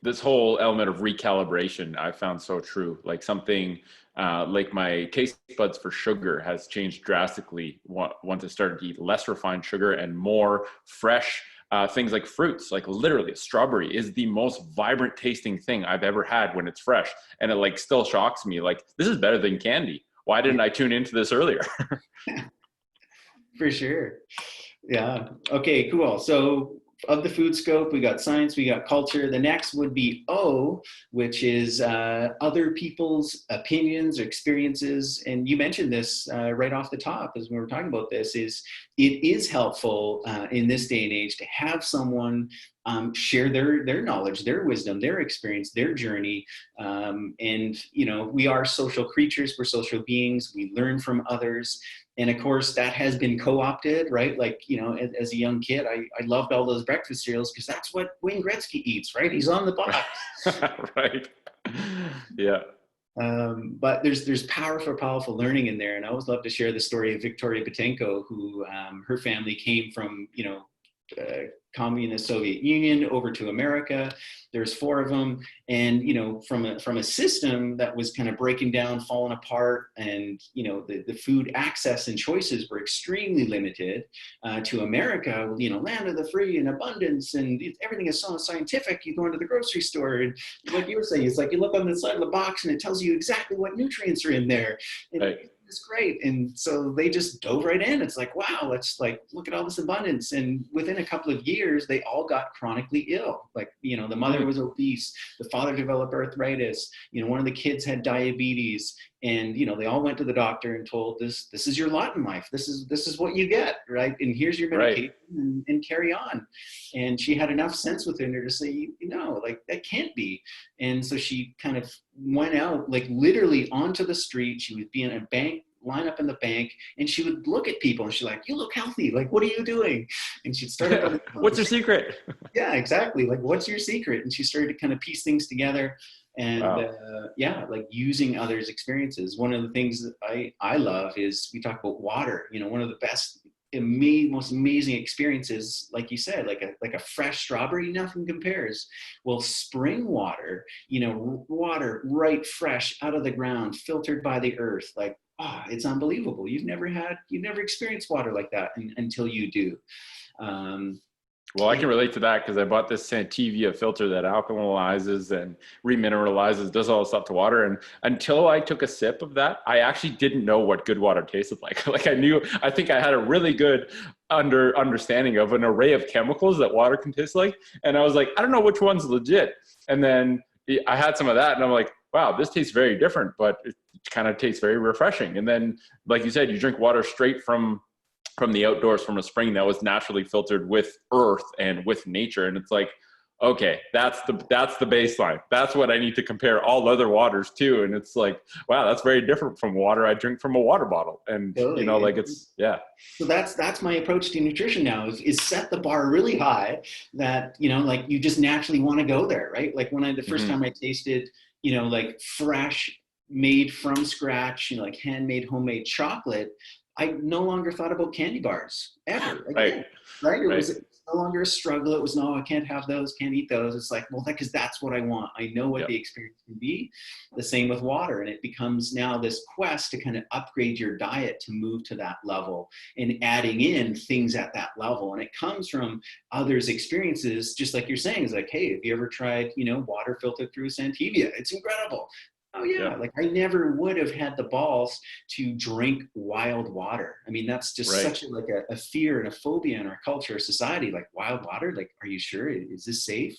this whole element of recalibration I found so true. Like something like my taste buds for sugar has changed drastically once I started to eat less refined sugar and more fresh things like fruits. Like literally, strawberry is the most vibrant tasting thing I've ever had when it's fresh, and it like still shocks me. Like, this is better than candy. Why didn't I tune into this earlier? For sure. Yeah. Okay, cool. So of the food scope, we got science, we got culture. The next would be O, which is other people's opinions or experiences. And you mentioned this right off the top as we were talking about this, is it is helpful in this day and age to have someone share their knowledge, their wisdom, their experience, their journey. And, we are social creatures, we're social beings, we learn from others. And of course, that has been co-opted, right? Like, as a young kid, I loved all those breakfast cereals because that's what Wayne Gretzky eats, right? He's on the box. Right. Yeah. But there's powerful learning in there. And I always love to share the story of Victoria Petenko, who her family came from, communist Soviet Union over to America. There's 4 of them. And, from a system that was kind of breaking down, falling apart, and, the food access and choices were extremely limited to America, land of the free and abundance, and everything is so scientific. You go into the grocery store, and like you were saying, it's like you look on the side of the box and it tells you exactly what nutrients are in there. And right. It's great. And so they just dove right in. It's like, wow, let's look at all this abundance. And within a couple of years, they all got chronically ill. Like, the mother was obese, the father developed arthritis, one of the kids had diabetes, and, they all went to the doctor and told this is your lot in life. This is what you get, right? And here's your medication, right, and carry on. And she had enough sense within her to say, like, that can't be. And so she kind of went out, like literally onto the street. She would be in a bank, line up in the bank, and she would look at people and she's like, you look healthy. Like, what are you doing? And she'd start. What's your secret? Yeah, exactly. Like, what's your secret? And she started to kind of piece things together. And wow. Like using others' experiences. One of the things that I love is we talk about water. One of the best, most amazing experiences, like you said, like a fresh strawberry, nothing compares. Well, spring water, water right fresh out of the ground, filtered by the earth, like, it's unbelievable. You've never experienced water like that until you do. Well, I can relate to that because I bought this Santivia filter that alkalizes and remineralizes, does all this stuff to water. And until I took a sip of that, I actually didn't know what good water tasted like. Like I think I had a really good understanding of an array of chemicals that water can taste like. And I was like, I don't know which one's legit. And then I had some of that and I'm like, wow, this tastes very different, but it kind of tastes very refreshing. And then, like you said, you drink water straight from the outdoors, from a spring that was naturally filtered with earth and with nature. And it's like, okay, that's the baseline. That's what I need to compare all other waters to. And it's like, wow, that's very different from water I drink from a water bottle. And totally. Like it's, yeah. So that's my approach to nutrition now is set the bar really high that, like you just naturally want to go there, right? Like when the first time I tasted, like fresh, made from scratch, like handmade, homemade chocolate, I no longer thought about candy bars ever again, right? It was no longer a struggle. It was, no, I can't have those, can't eat those. It's like, well, because that's what I want. I know what the experience can be. The same with water. And it becomes now this quest to kind of upgrade your diet to move to that level and adding in things at that level. And it comes from others' experiences, just like you're saying, is like, hey, have you ever tried, water filtered through Santivia? It's incredible. Oh yeah, Yeah. like I never would have had the balls to drink wild water. I mean, that's just Right. such a fear and a phobia in our culture, or society. Like wild water, like, are you sure? Is this safe?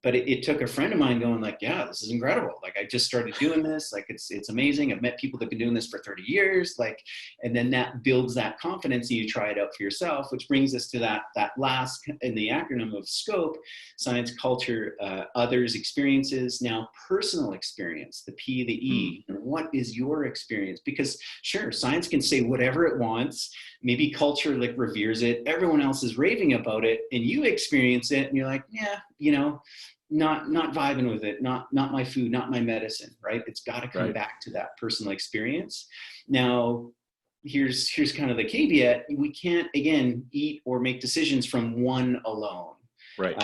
But it took a friend of mine going like, yeah, this is incredible. Like I just started doing this. Like it's amazing. I've met people that've been doing this for 30 years. Like, and then that builds that confidence and you try it out for yourself, which brings us to that last in the acronym of SCOPE: science, culture, others, experiences. Now personal experience, the P, the Mm. E. And what is your experience? Because sure, science can say whatever it wants. Maybe culture like reveres it. Everyone else is raving about it and you experience it and you're like, yeah, not vibing with it, not my food, not my medicine, right? It's got to come Right. back to that personal experience. Now, here's kind of the caveat: we can't again eat or make decisions from one alone. Right.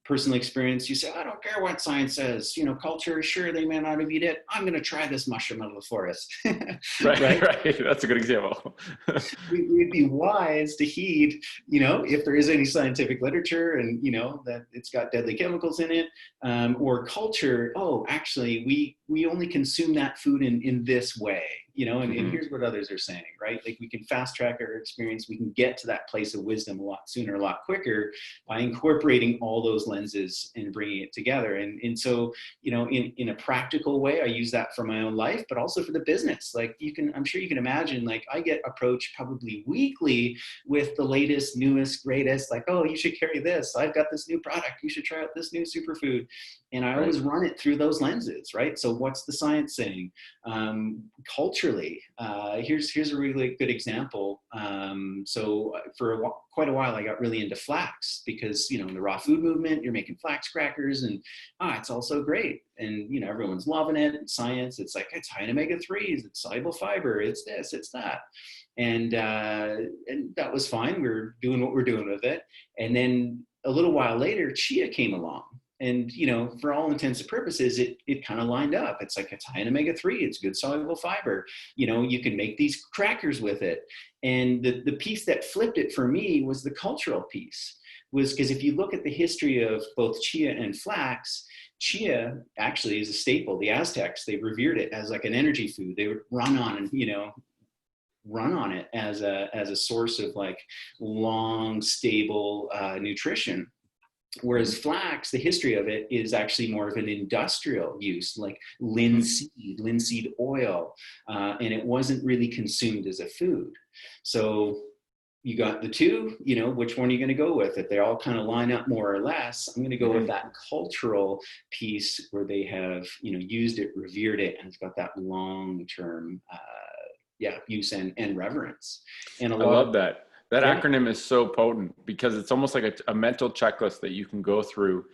Personal experience, you say, I don't care what science says, culture, sure, they may not have eaten it, I'm going to try this mushroom out of the forest. Right. Right? Right. That's a good example. We'd be wise to heed, if there is any scientific literature and, that it's got deadly chemicals in it, or culture. Oh, actually, we only consume that food in this way, and here's what others are saying, right? Like we can fast track our experience. We can get to that place of wisdom a lot sooner, a lot quicker by incorporating all those lenses and bringing it together. And so, in a practical way, I use that for my own life, but also for the business. Like I'm sure you can imagine, like I get approached probably weekly with the latest, newest, greatest, like, oh, you should carry this. I've got this new product. You should try out this new superfood. And I always run it through those lenses, right? So what's the science saying? Culturally, here's a really good example. So for quite a while, I got really into flax because, in the raw food movement, you're making flax crackers and it's all so great. And, everyone's loving it. Science, it's like, it's high in omega-3s, it's soluble fiber, it's this, it's that. And that was fine. We're doing what we're doing with it. And then a little while later, chia came along. And, for all intents and purposes, it kind of lined up. It's like, it's high in omega-3, it's good soluble fiber. You can make these crackers with it. And the piece that flipped it for me was the cultural piece, was because if you look at the history of both chia and flax, chia actually is a staple. The Aztecs, they revered it as like an energy food. They would run on it as a source of like long, stable nutrition. Whereas flax, the history of it is actually more of an industrial use, like linseed oil, and it wasn't really consumed as a food. So you got the two, which one are you going to go with? If they all kind of line up more or less, I'm going to go with that cultural piece where they have, used it, revered it, and it's got that long-term, use and reverence. And I love that. That yeah. acronym is so potent because it's almost like a mental checklist that you can go through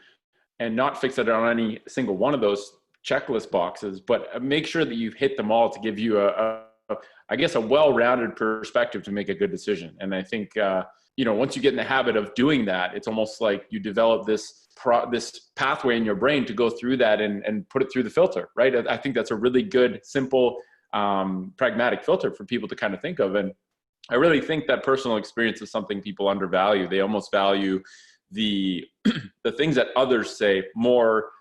and not fix it on any single one of those checklist boxes, but make sure that you've hit them all to give you I guess, a well-rounded perspective to make a good decision. And I think, once you get in the habit of doing that, it's almost like you develop this pathway in your brain to go through that and put it through the filter, right? I think that's a really good, simple, pragmatic filter for people to kind of think of. And I really think that personal experience is something people undervalue. They almost value the things that others say more.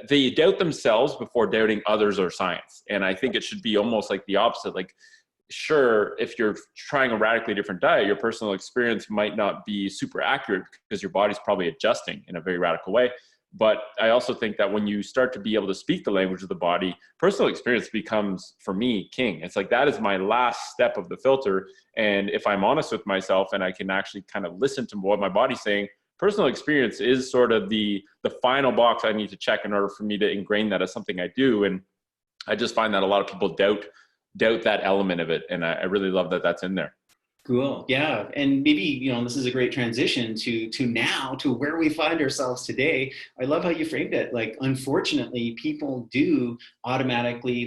They doubt themselves before doubting others or science. And I think it should be almost like the opposite. Like, sure, if you're trying a radically different diet, your personal experience might not be super accurate because your body's probably adjusting in a very radical way. But I also think that when you start to be able to speak the language of the body, personal experience becomes, for me, king. It's like, that is my last step of the filter. And if I'm honest with myself and I can actually kind of listen to what my body's saying, personal experience is sort of the final box I need to check in order for me to ingrain that as something I do. And I just find that a lot of people doubt that element of it. And I really love that that's in there. Cool. Yeah. And maybe, this is a great transition to where we find ourselves today. I love how you framed it. Like, unfortunately, people do automatically,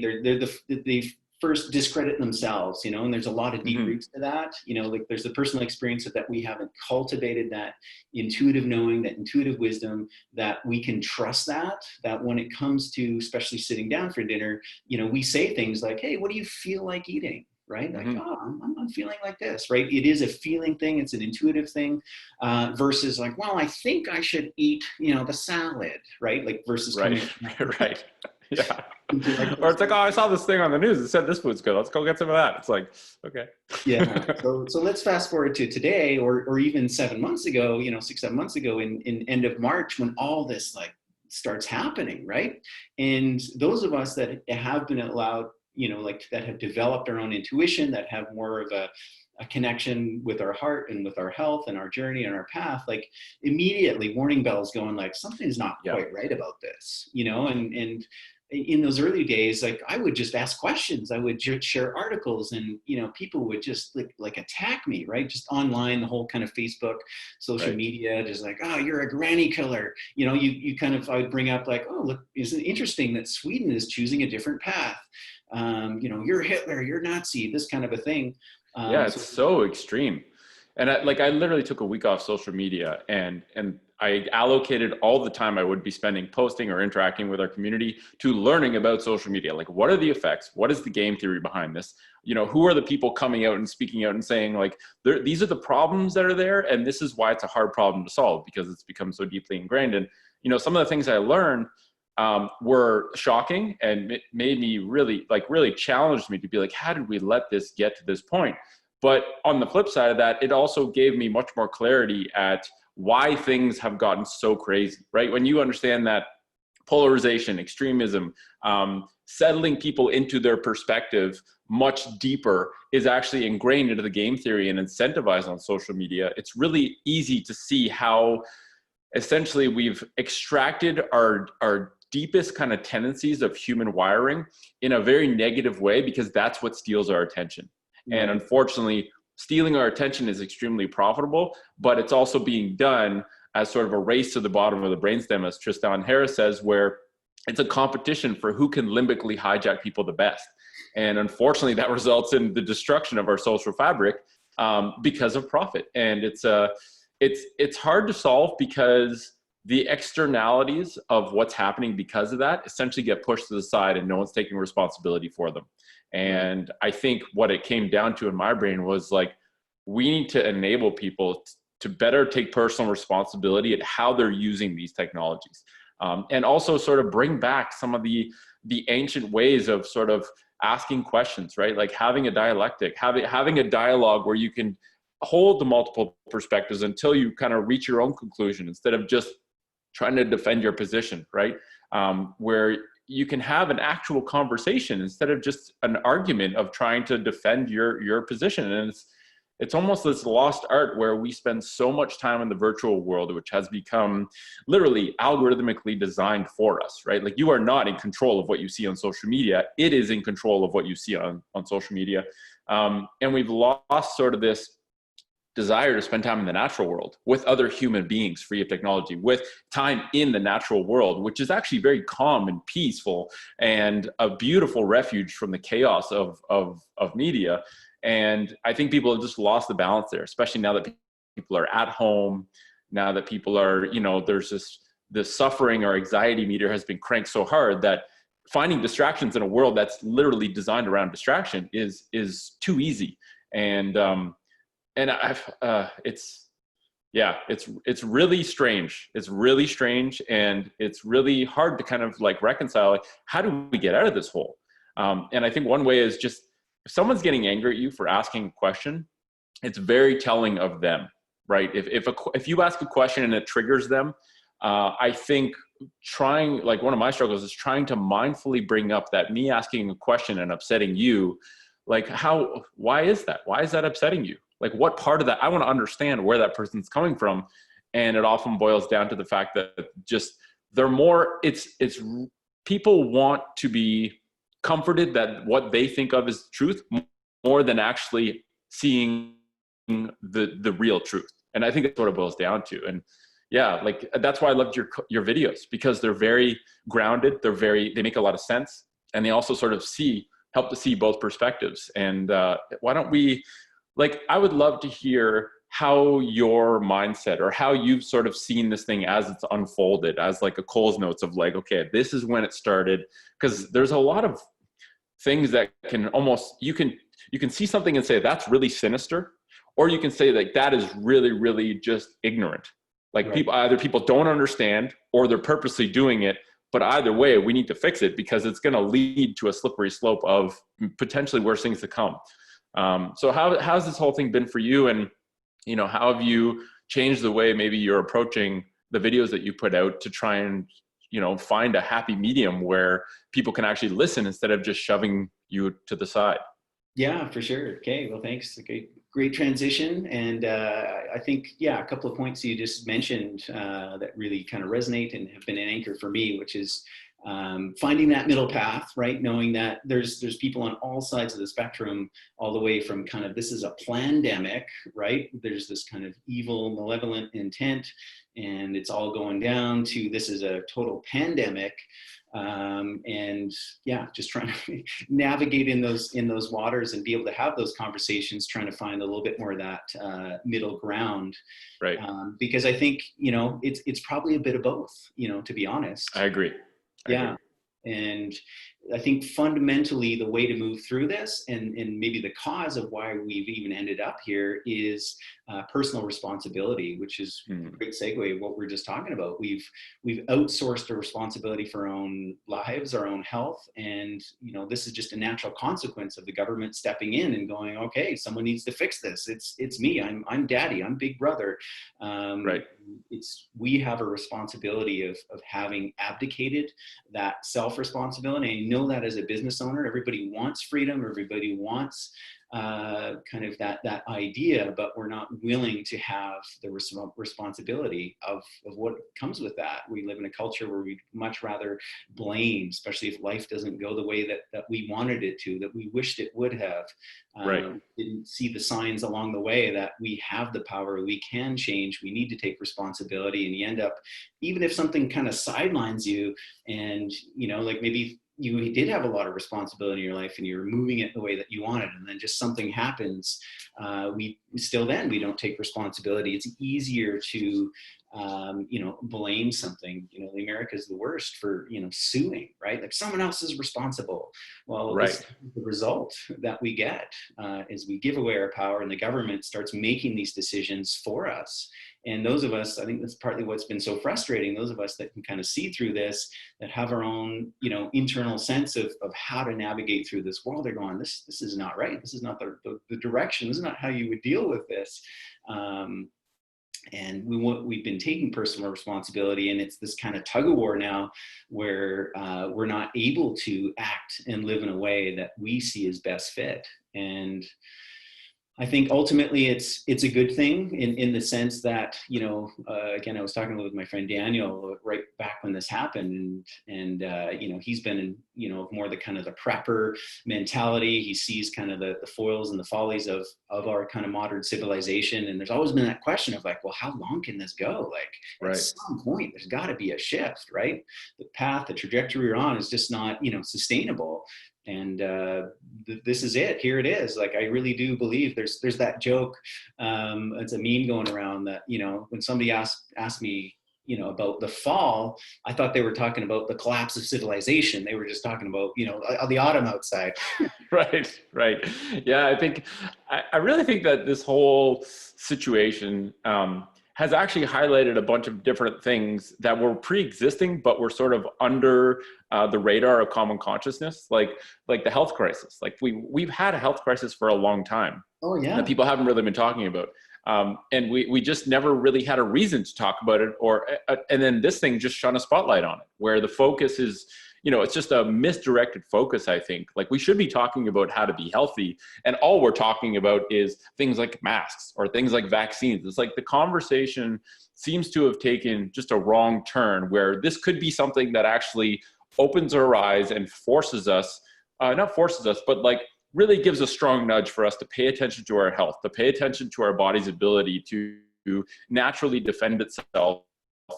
they first discredit themselves, and there's a lot of deep roots to that. Like there's the personal experience of that we haven't cultivated that intuitive knowing, that intuitive wisdom, that we can trust that when it comes to especially sitting down for dinner, we say things like, hey, what do you feel like eating? Right? Like, I'm feeling like this, right? It is a feeling thing. It's an intuitive thing, versus like, well, I think I should eat, the salad, right? Like versus right. Yeah. Like Or it's like, oh, I saw this thing on the news. It said this food's good. Let's go get some of that. It's like, okay. yeah. So let's fast forward to today, or even 7 months ago, 6, 7 months ago, in end of March, when all this like starts happening, right? And those of us that have been allowed, like that have developed our own intuition, that have more of a connection with our heart and with our health and our journey and our path, like immediately warning bells going like something's not Yeah. quite right about this, and in those early days, like I would just ask questions, I would share articles, and people would just like attack me, right? Just online, the whole kind of Facebook, social Right. media, just like, oh, you're a granny killer. You kind of, I would bring up like, oh, look, isn't it interesting that Sweden is choosing a different path? You're Hitler, you're Nazi, this kind of a thing. Yeah, it's so extreme. And I literally took a week off social media, and I allocated all the time I would be spending posting or interacting with our community to learning about social media. Like, what are the effects? What is the game theory behind this? Who are the people coming out and speaking out and saying like, these are the problems that are there, and this is why it's a hard problem to solve, because it's become so deeply ingrained. And some of the things I learned were shocking, and it made me really challenged me to be like, how did we let this get to this point? But on the flip side of that, it also gave me much more clarity at why things have gotten so crazy, right? When you understand that polarization, extremism, settling people into their perspective much deeper is actually ingrained into the game theory and incentivized on social media, it's really easy to see how essentially we've extracted our deepest kind of tendencies of human wiring in a very negative way, because that's what steals our attention. Right. And unfortunately, stealing our attention is extremely profitable, but it's also being done as sort of a race to the bottom of the brainstem, as Tristan Harris says, where it's a competition for who can limbically hijack people the best. And unfortunately, that results in the destruction of our social fabric because of profit. And it's hard to solve, because the externalities of what's happening because of that essentially get pushed to the side, and no one's taking responsibility for them. And I think what it came down to in my brain was like, we need to enable people to better take personal responsibility at how they're using these technologies. And also sort of bring back some of the ancient ways of sort of asking questions, right? Like having a dialectic, having a dialogue where you can hold the multiple perspectives until you kind of reach your own conclusion, instead of just trying to defend your position, right? Where you can have an actual conversation instead of just an argument of trying to defend your position. And it's almost this lost art where we spend so much time in the virtual world, which has become literally algorithmically designed for us, right? Like, you are not in control of what you see on social media. It is in control of what you see on social media. And we've lost sort of this desire to spend time in the natural world with other human beings, free of technology, with time in the natural world, which is actually very calm and peaceful and a beautiful refuge from the chaos of media. And I think people have just lost the balance there, especially now that people are at home, now that people are, there's this suffering or anxiety meter has been cranked so hard that finding distractions in a world that's literally designed around distraction is too easy. And it's really strange. It's really strange. And it's really hard to kind of like reconcile, like, how do we get out of this hole? And I think one way is just, if someone's getting angry at you for asking a question, it's very telling of them, right? If you ask a question and it triggers them, I think like one of my struggles is trying to mindfully bring up that me asking a question and upsetting you, like why is that? Why is that upsetting you? Like, what part of that? I want to understand where that person's coming from. And it often boils down to the fact that just it's people want to be comforted that what they think of as truth more than actually seeing the real truth. And I think that's what it boils down to. And yeah, like, that's why I loved your videos, because they're very grounded. They make a lot of sense. And they also sort of help to see both perspectives. And why don't we, like, I would love to hear how your mindset, or how you've sort of seen this thing as it's unfolded, as like a Coles Notes of like, okay, this is when it started. Because there's a lot of things that can almost, you can see something and say, that's really sinister. Or you can say like, that is really, really just ignorant. Like, right. People don't understand, or they're purposely doing it But either way, we need to fix it because it's going to lead to a slippery slope of potentially worse things to come. So how's this whole thing been for you? And, how have you changed the way maybe you're approaching the videos that you put out to try and, find a happy medium where people can actually listen instead of just shoving you to the side? Yeah, for sure. Okay, well, thanks. Great transition. And I think, a couple of points you just mentioned that really kind of resonate and have been an anchor for me, which is finding that middle path, right? Knowing that there's people on all sides of the spectrum, all the way from kind of, this is a plandemic, right? There's this kind of evil, malevolent intent, and it's all going down to, this is a total pandemic. And just trying to navigate in those waters and be able to have those conversations, trying to find a little bit more of that middle ground. Right. Because I think, it's probably a bit of both, to be honest. I agree. And I think fundamentally the way to move through this, and maybe the cause of why we've even ended up here, is personal responsibility, which is a great segue of what we're just talking about. We've outsourced the responsibility for our own lives, our own health, and this is just a natural consequence of the government stepping in and going, okay, someone needs to fix this. It's me. I'm daddy. I'm big brother. Right. We have a responsibility of having abdicated that self-responsibility. I know that as a business owner, everybody wants freedom, everybody wants kind of that idea, but we're not willing to have the responsibility of what comes with that. We live in a culture where we'd much rather blame, especially if life doesn't go the way that we wanted it to, that we wished it would have. Right. Didn't see the signs along the way that we have the power, we can change, we need to take responsibility. And you end up, even if something kind of sidelines you, and like maybe you did have a lot of responsibility in your life and you're moving it the way that you wanted, and then just something happens, we don't take responsibility. It's easier to blame something. America's the worst for suing, right? Like someone else is responsible. Well, right. This is the result that we get is we give away our power, and the government starts making these decisions for us. And those of us, I think that's partly what's been so frustrating, those of us that can kind of see through this, that have our own, internal sense of how to navigate through this world, are going, this is not right. This is not the direction. This is not how you would deal with this. And we've been taking personal responsibility, and it's this kind of tug of war now where we're not able to act and live in a way that we see as best fit. And I think ultimately it's a good thing in the sense that, again, I was talking with my friend Daniel right back when this happened, and he's been in, more the kind of the prepper mentality. He sees kind of the foils and the follies of our kind of modern civilization. And there's always been that question of like, well, how long can this go? Like right. At some point, there's got to be a shift, right? The path, the trajectory we're on is just not, sustainable. And this is it. Here it is. Like, I really do believe there's that joke. It's a meme going around that, when somebody asked me, about the fall, I thought they were talking about the collapse of civilization. They were just talking about, the autumn outside. Right. Yeah, I really think that this whole situation has actually highlighted a bunch of different things that were pre-existing, but were sort of under the radar of common consciousness, like the health crisis. Like we've had a health crisis for a long time. Oh yeah. That people haven't really been talking about. And we just never really had a reason to talk about it, and then this thing just shone a spotlight on it, where the focus is, it's just a misdirected focus, I think. Like, we should be talking about how to be healthy, and all we're talking about is things like masks or things like vaccines. It's like the conversation seems to have taken just a wrong turn, where this could be something that actually opens our eyes and forces us, not forces us, but like really gives a strong nudge for us to pay attention to our health, to pay attention to our body's ability to naturally defend itself.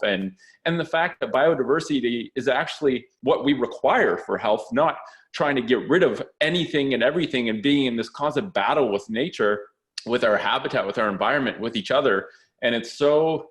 And the fact that biodiversity is actually what we require for health, not trying to get rid of anything and everything and being in this constant battle with nature, with our habitat, with our environment, with each other. And it's so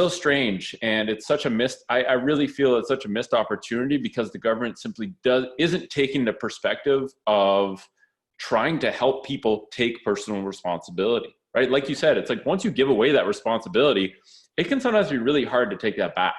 strange, and it's such a I really feel it's such a missed opportunity, because the government simply isn't taking the perspective of trying to help people take personal responsibility, right? Like you said, it's like once you give away that responsibility, it can sometimes be really hard to take that back.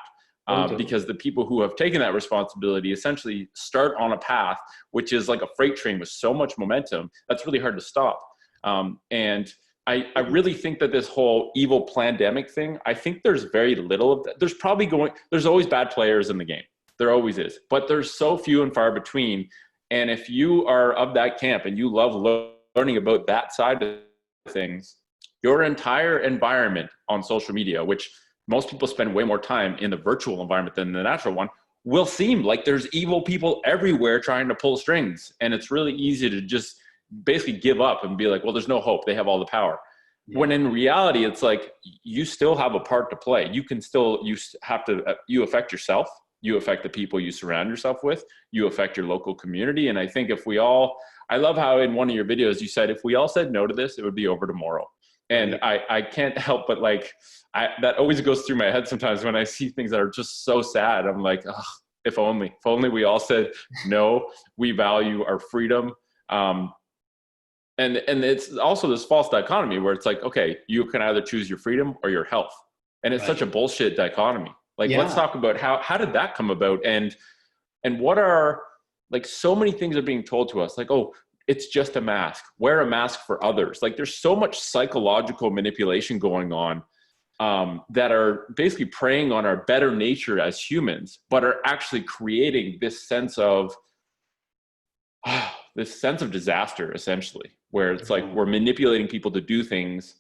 Totally. because the people who have taken that responsibility essentially start on a path, which is like a freight train with so much momentum, that's really hard to stop. And I really think that this whole evil pandemic thing, I think there's very little of that. There's always bad players in the game. There always is, but there's so few and far between. And if you are of that camp and you love learning about that side of things, your entire environment on social media, which most people spend way more time in the virtual environment than the natural one, will seem like there's evil people everywhere trying to pull strings. And it's really easy to just basically give up and be like, well, there's no hope. They have all the power. Yeah. When in reality, it's like, you still have a part to play. You affect yourself. You affect the people you surround yourself with. You affect your local community. And I think I love how in one of your videos, you said, if we all said no to this, it would be over tomorrow. And I can't help but that always goes through my head sometimes when I see things that are just so sad. I'm like, oh, if only we all said no, we value our freedom. And it's also this false dichotomy where it's like, okay, you can either choose your freedom or your health. And it's such a bullshit dichotomy. Like, let's talk about how did that come about? And what are, like, so many things are being told to us, like, oh, it's just a mask, wear a mask for others. Like, there's so much psychological manipulation going on that are basically preying on our better nature as humans, but are actually creating this sense of disaster, essentially, where it's like we're manipulating people to do things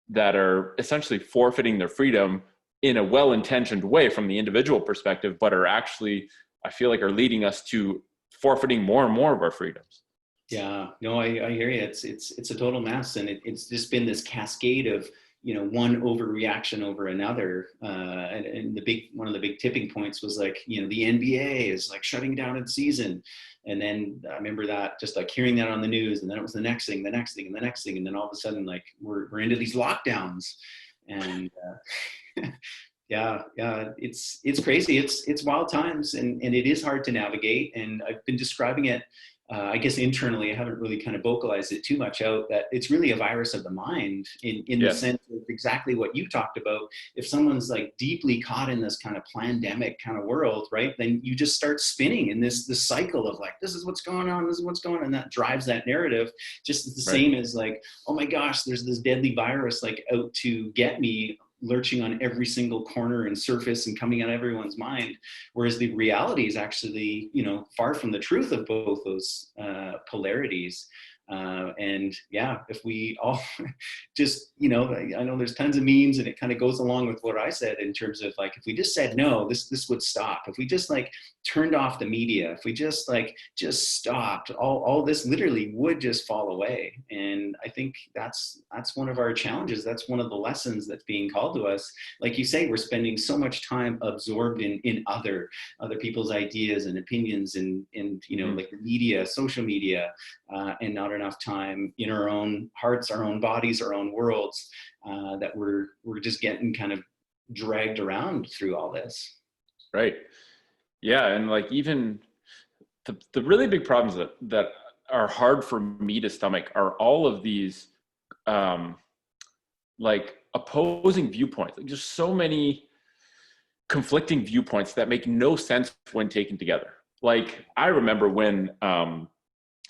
that are essentially forfeiting their freedom in a well-intentioned way from the individual perspective, but are actually, I feel like, are leading us to forfeiting more and more of our freedoms. Yeah, no, I hear you. It's a total mess, and it's just been this cascade of, one overreaction over another. And one of the big tipping points was like, the NBA is like shutting down its season. And then I remember that, just like hearing that on the news, and then it was the next thing, and the next thing. And then all of a sudden, like, we're into these lockdowns, and yeah, it's crazy. It's wild times, and it is hard to navigate. And I've been describing it, I guess internally, I haven't really kind of vocalized it too much out, that it's really a virus of the mind in the sense of exactly what you talked about. If someone's like deeply caught in this kind of pandemic kind of world, right, then you just start spinning in this cycle of like, this is what's going on, and that drives that narrative. Just the same as like, oh my gosh, there's this deadly virus like out to get me, lurching on every single corner and surface and coming on everyone's mind. Whereas the reality is actually, far from the truth of both those polarities. And yeah, if we all just, I know there's tons of memes, and it kind of goes along with what I said in terms of like, if we just said no, this would stop. If we just like turned off the media, if we just stopped, all this literally would just fall away. And I think that's one of our challenges. That's one of the lessons that's being called to us. Like you say, we're spending so much time absorbed in other people's ideas and opinions, and like the media, social media, and not enough time in our own hearts, our own bodies, our own worlds, that we're just getting kind of dragged around through all this. Right. Yeah. And like, even the really big problems that are hard for me to stomach are all of these like opposing viewpoints. Like, there's so many conflicting viewpoints that make no sense when taken together. Like, I remember when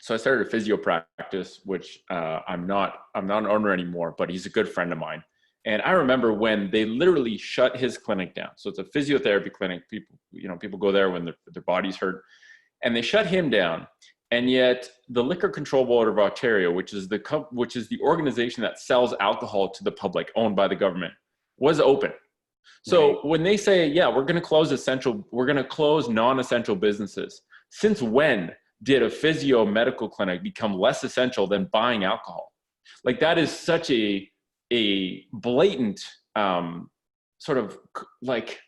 so I started a physio practice, which I'm not an owner anymore, but he's a good friend of mine. And I remember when they literally shut his clinic down. So it's a physiotherapy clinic. People go there when their body's hurt, and they shut him down. And yet the Liquor Control Board of Ontario, which is the organization that sells alcohol to the public, owned by the government, was open. So when they say, yeah, we're going to close non-essential businesses, since when did a physio medical clinic become less essential than buying alcohol? Like, that is such a blatant sort of like,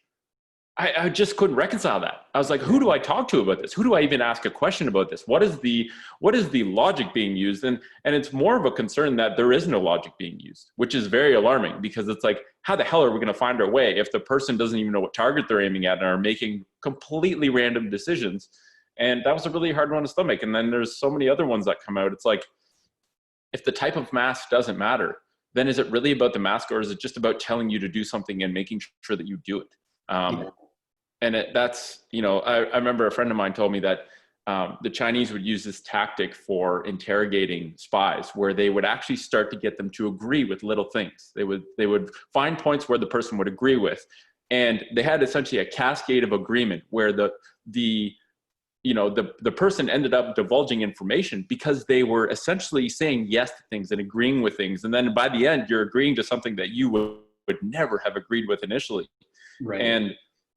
I just couldn't reconcile that. I was like, who do I talk to about this? Who do I even ask a question about this? What is the logic being used? And it's more of a concern that there is no logic being used, which is very alarming, because it's like, how the hell are we going to find our way if the person doesn't even know what target they're aiming at and are making completely random decisions? And that was a really hard one to stomach. And then there's so many other ones that come out. It's like, if the type of mask doesn't matter, then is it really about the mask, or is it just about telling you to do something and making sure that you do it? And that's, I remember a friend of mine told me that the Chinese would use this tactic for interrogating spies, where they would actually start to get them to agree with little things. They would find points where the person would agree with, and they had essentially a cascade of agreement where the person ended up divulging information because they were essentially saying yes to things and agreeing with things, and then by the end, you're agreeing to something that you would never have agreed with initially. Right. And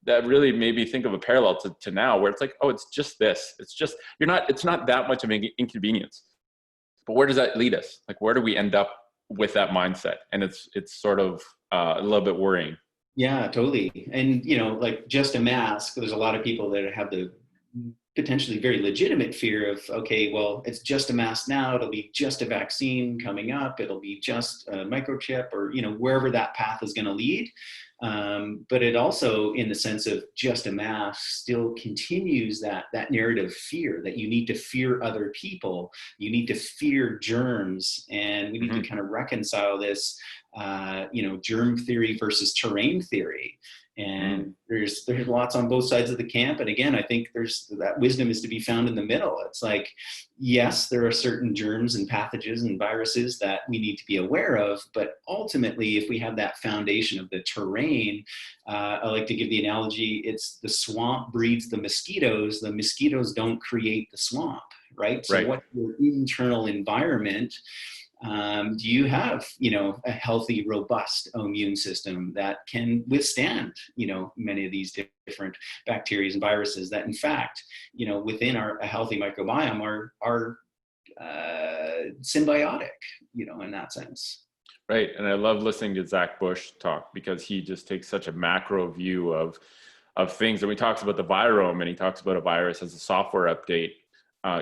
that really made me think of a parallel to now, where it's like, oh, it's just this. It's not that much of an inconvenience. But where does that lead us? Like, where do we end up with that mindset? And it's sort of a little bit worrying. Yeah, totally. And, like just a mask, there's a lot of people that have the potentially very legitimate fear of, okay, well, it's just a mask now, it'll be just a vaccine coming up, it'll be just a microchip, or, wherever that path is going to lead. But it also, in the sense of just a mask, still continues that narrative of fear, that you need to fear other people, you need to fear germs, and we need to kind of reconcile this, germ theory versus terrain theory. And there's lots on both sides of the camp. And again, I think there's that wisdom is to be found in the middle. It's like, yes, there are certain germs and pathogens and viruses that we need to be aware of. But ultimately, if we have that foundation of the terrain, I like to give the analogy, it's the swamp breeds the mosquitoes don't create the swamp, right? So what's your internal environment? Do you have, a healthy, robust immune system that can withstand, many of these different bacteria and viruses that, in fact, within a healthy microbiome are symbiotic, in that sense. Right. And I love listening to Zach Bush talk, because he just takes such a macro view of things. And he talks about the virome, and he talks about a virus as a software update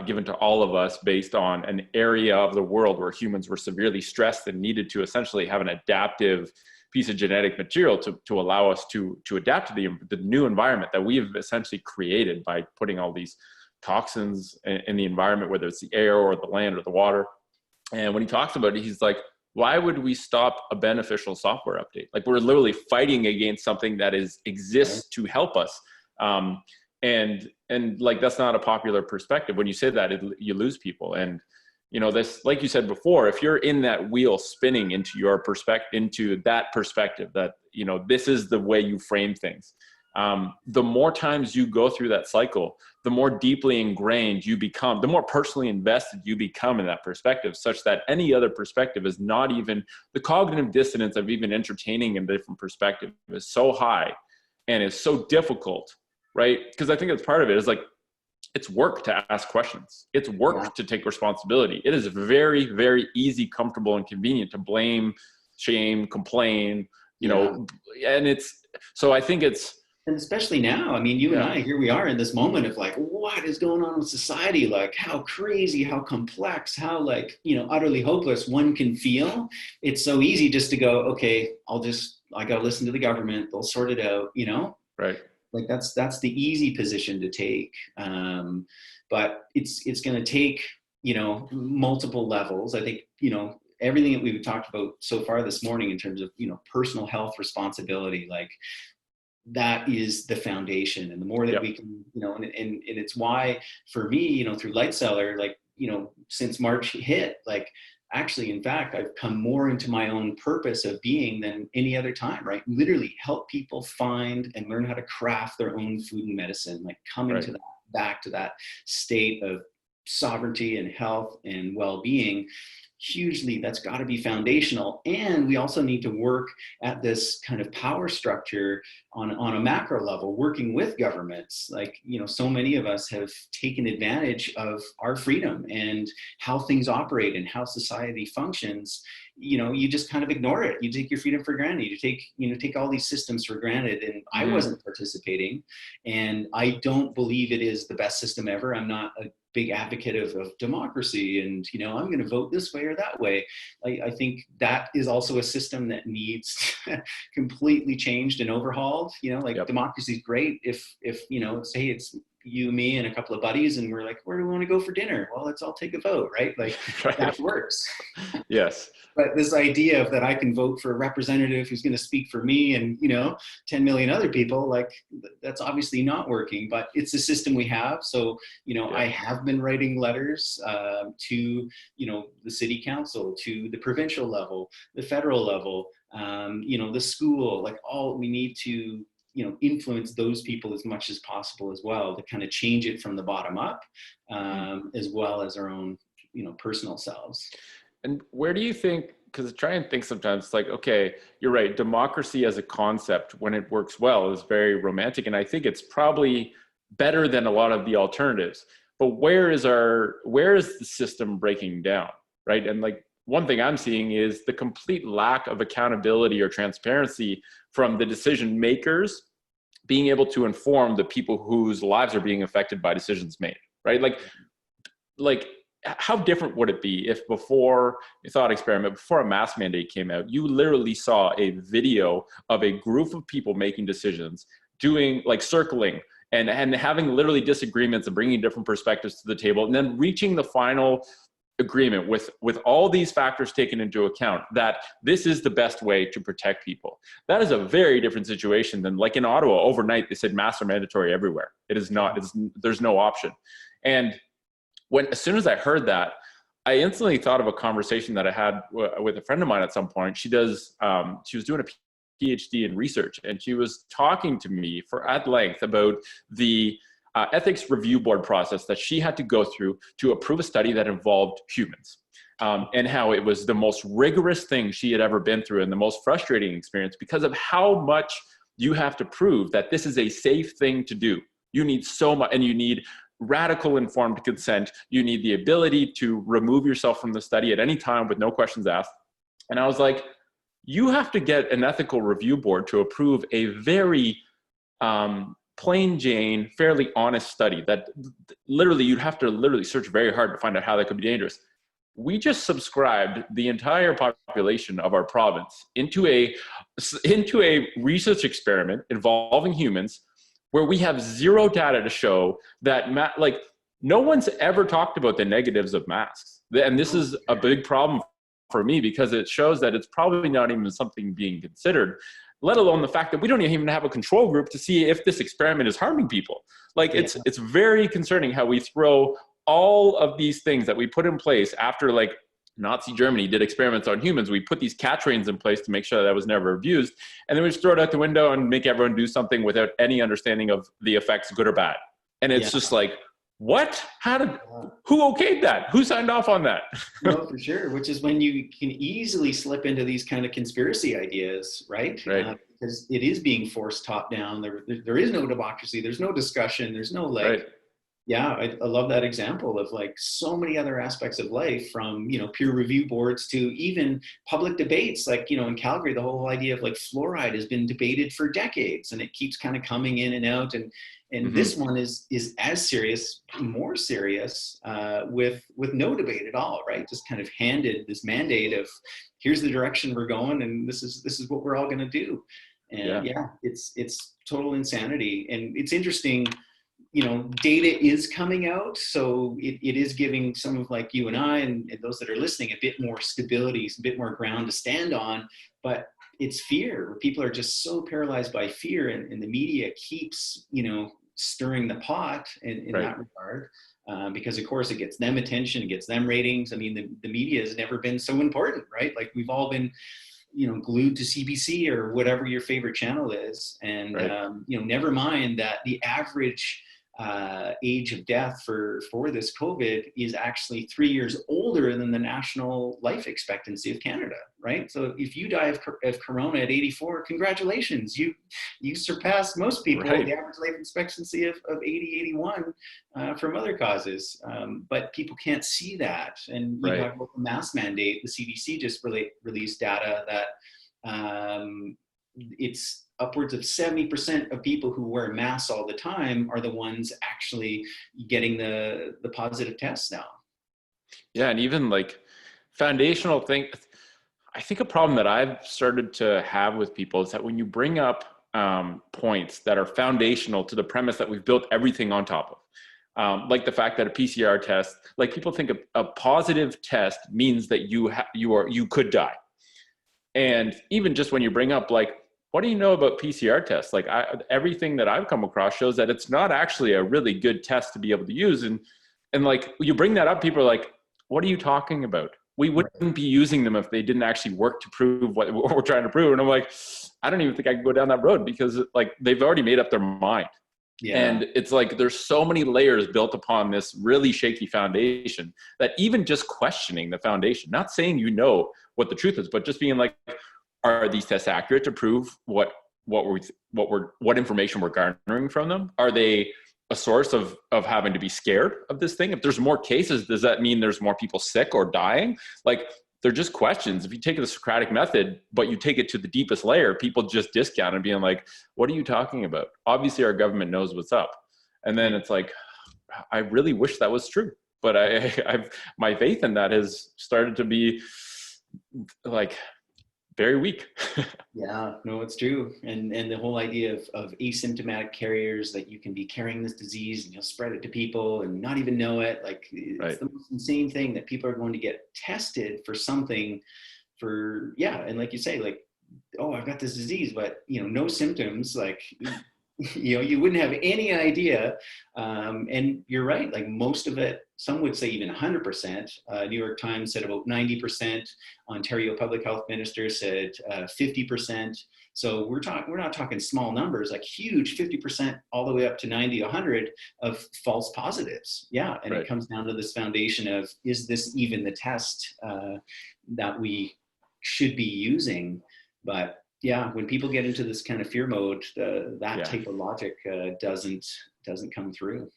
given to all of us based on an area of the world where humans were severely stressed and needed to essentially have an adaptive piece of genetic material to allow us to adapt to the new environment that we have essentially created by putting all these toxins in the environment, whether it's the air or the land or the water. And when he talks about it, he's like, why would we stop a beneficial software update? Like, we're literally fighting against something that exists to help us. And like, that's not a popular perspective. When you say that, you lose people. And, this, like you said before, if you're in that wheel spinning into that perspective, that, this is the way you frame things. The more times you go through that cycle, the more deeply ingrained you become, the more personally invested you become in that perspective, such that any other perspective is not even, the cognitive dissonance of even entertaining a different perspective is so high and is so difficult, right? Because I think that's part of it, is like, it's work to ask questions. It's work to take responsibility. It is very, very easy, comfortable, and convenient to blame, shame, complain, and I think it's, and especially now, I mean, you and I, here we are in this moment of like, what is going on with society? Like, how crazy, how complex, how utterly hopeless one can feel. It's so easy just to go, okay, I got to listen to the government. They'll sort it out, Right. Like that's the easy position to take. But it's going to take, multiple levels. I think, everything that we've talked about so far this morning in terms of, personal health responsibility, like, that is the foundation. And the more that we can, and it's why for me, through Light Cellar, like, since March hit, like, actually, in fact, I've come more into my own purpose of being than any other time, right? Literally help people find and learn how to craft their own food and medicine, like coming to that, back to that state of sovereignty and health and well-being. Hugely, that's got to be foundational. And we also need to work at this kind of power structure on a macro level, working with governments. Like, so many of us have taken advantage of our freedom and how things operate and how society functions. You just kind of ignore it. You take your freedom for granted. You take all these systems for granted. And I wasn't participating, and I don't believe it is the best system ever. I'm not a big advocate of democracy and, I'm going to vote this way or that way. I think that is also a system that needs completely changed and overhauled. Democracy is great if say it's you, me, and a couple of buddies, and we're like, where do we want to go for dinner? Well, let's all take a vote, right? Like Right. that works. Yes. But this idea of that I can vote for a representative who's going to speak for me and, 10 million other people, like that's obviously not working, but it's the system we have. So, I have been writing letters to, the city council, to the provincial level, the federal level, the school, like all we need to, influence those people as much as possible as well, to kind of change it from the bottom up, as well as our own, personal selves. And where do you think, because I try and think sometimes, it's like, okay, you're right, democracy as a concept, when it works well, is very romantic. And I think it's probably better than a lot of the alternatives. But where is the system breaking down, right? And like, one thing I'm seeing is the complete lack of accountability or transparency from the decision makers being able to inform the people whose lives are being affected by decisions made, right? Like how different would it be if before a thought experiment, before a mask mandate came out, you literally saw a video of a group of people making decisions, doing like circling and having literally disagreements and bringing different perspectives to the table, and then reaching the final agreement with all these factors taken into account that this is the best way to protect people. That is a very different situation than like in Ottawa overnight, they said masks are mandatory everywhere. It is not, there's no option. And as soon as I heard that, I instantly thought of a conversation that I had with a friend of mine at some point. She was doing a PhD in research, and she was talking to me at length about the ethics review board process that she had to go through to approve a study that involved humans, and how it was the most rigorous thing she had ever been through and the most frustrating experience because of how much you have to prove that this is a safe thing to do. You need so much, and you need radical informed consent. You need the ability to remove yourself from the study at any time with no questions asked. And I was like, you have to get an ethical review board to approve a very plain Jane, fairly honest study that literally you'd have to literally search very hard to find out how that could be dangerous. We just subscribed the entire population of our province into a research experiment involving humans, where we have zero data to show that, no one's ever talked about the negatives of masks. And this is a big problem for me because it shows that it's probably not even something being considered, let alone the fact that we don't even have a control group to see if this experiment is harming people. It's very concerning how we throw all of these things that we put in place after Nazi Germany did experiments on humans. We put these cat trains in place to make sure that was never abused. And then we just throw it out the window and make everyone do something without any understanding of the effects, good or bad. And it's just like, what? Who okayed that? Who signed off on that? No, for sure. Which is when you can easily slip into these kind of conspiracy ideas, right? Right. Because it is being forced top down. There is no democracy. There's no discussion. There's no Right. Yeah, I love that example of so many other aspects of life, from, peer review boards to even public debates. In Calgary, the whole idea of fluoride has been debated for decades, and it keeps kind of coming in and out. And this one is as serious, more serious, with no debate at all, right? Just kind of handed this mandate of, here's the direction we're going, and this is what we're all going to do. And it's total insanity. And it's interesting. Data is coming out, so it is giving some of you and I and those that are listening a bit more stability, a bit more ground to stand on. But it's fear. People are just so paralyzed by fear, and the media keeps, stirring the pot in that regard, because of course it gets them attention, it gets them ratings. I mean, the media has never been so important, right? We've all been glued to CBC or whatever your favorite channel is. And, never mind that the average age of death for this COVID is actually 3 years older than the national life expectancy of Canada, right? So if you die of corona at 84, congratulations, you surpassed most people, Right. the average life expectancy of 80, 81 from other causes. But people can't see that. And you talk about the mask mandate, the CDC just released data that it's upwards of 70% of people who wear masks all the time are the ones actually getting the positive tests now. Yeah, and even foundational thing, I think a problem that I've started to have with people is that when you bring up points that are foundational to the premise that we've built everything on top of. Like the fact that a PCR test, like people think a positive test means that you could die. And even just when you bring up like, what do you know about PCR tests? Like everything that I've come across shows that it's not actually a really good test to be able to use. And like you bring that up, people are like, what are you talking about? We wouldn't be using them if they didn't actually work to prove what we're trying to prove. And I'm like, I don't even think I can go down that road because like they've already made up their mind. Yeah. And it's like there's so many layers built upon this really shaky foundation that even just questioning the foundation, not saying you know what the truth is, but just being like, are these tests accurate to prove what information we're garnering from them? Are they a source of having to be scared of this thing? If there's more cases, does that mean there's more people sick or dying? Like, they're just questions. If you take the Socratic method, but you take it to the deepest layer, people just discount and being like, what are you talking about? Obviously our government knows what's up. And then it's like, I really wish that was true. But I've my faith in that has started to be like very weak. Yeah, no, it's true. And the whole idea of asymptomatic carriers, that you can be carrying this disease and you'll spread it to people and not even know it. Like it's the most insane thing that people are going to get tested for something and like you say, like, oh, I've got this disease, but no symptoms, like, you wouldn't have any idea. And you're right, like most of it, some would say even 100%. New York Times said about 90%. Ontario Public Health Minister said 50%. So we're not talking small numbers, like huge 50% all the way up to 90, 100 of false positives. Yeah, and it comes down to this foundation of, is this even the test that we should be using? But yeah, when people get into this kind of fear mode, that type of logic doesn't come through.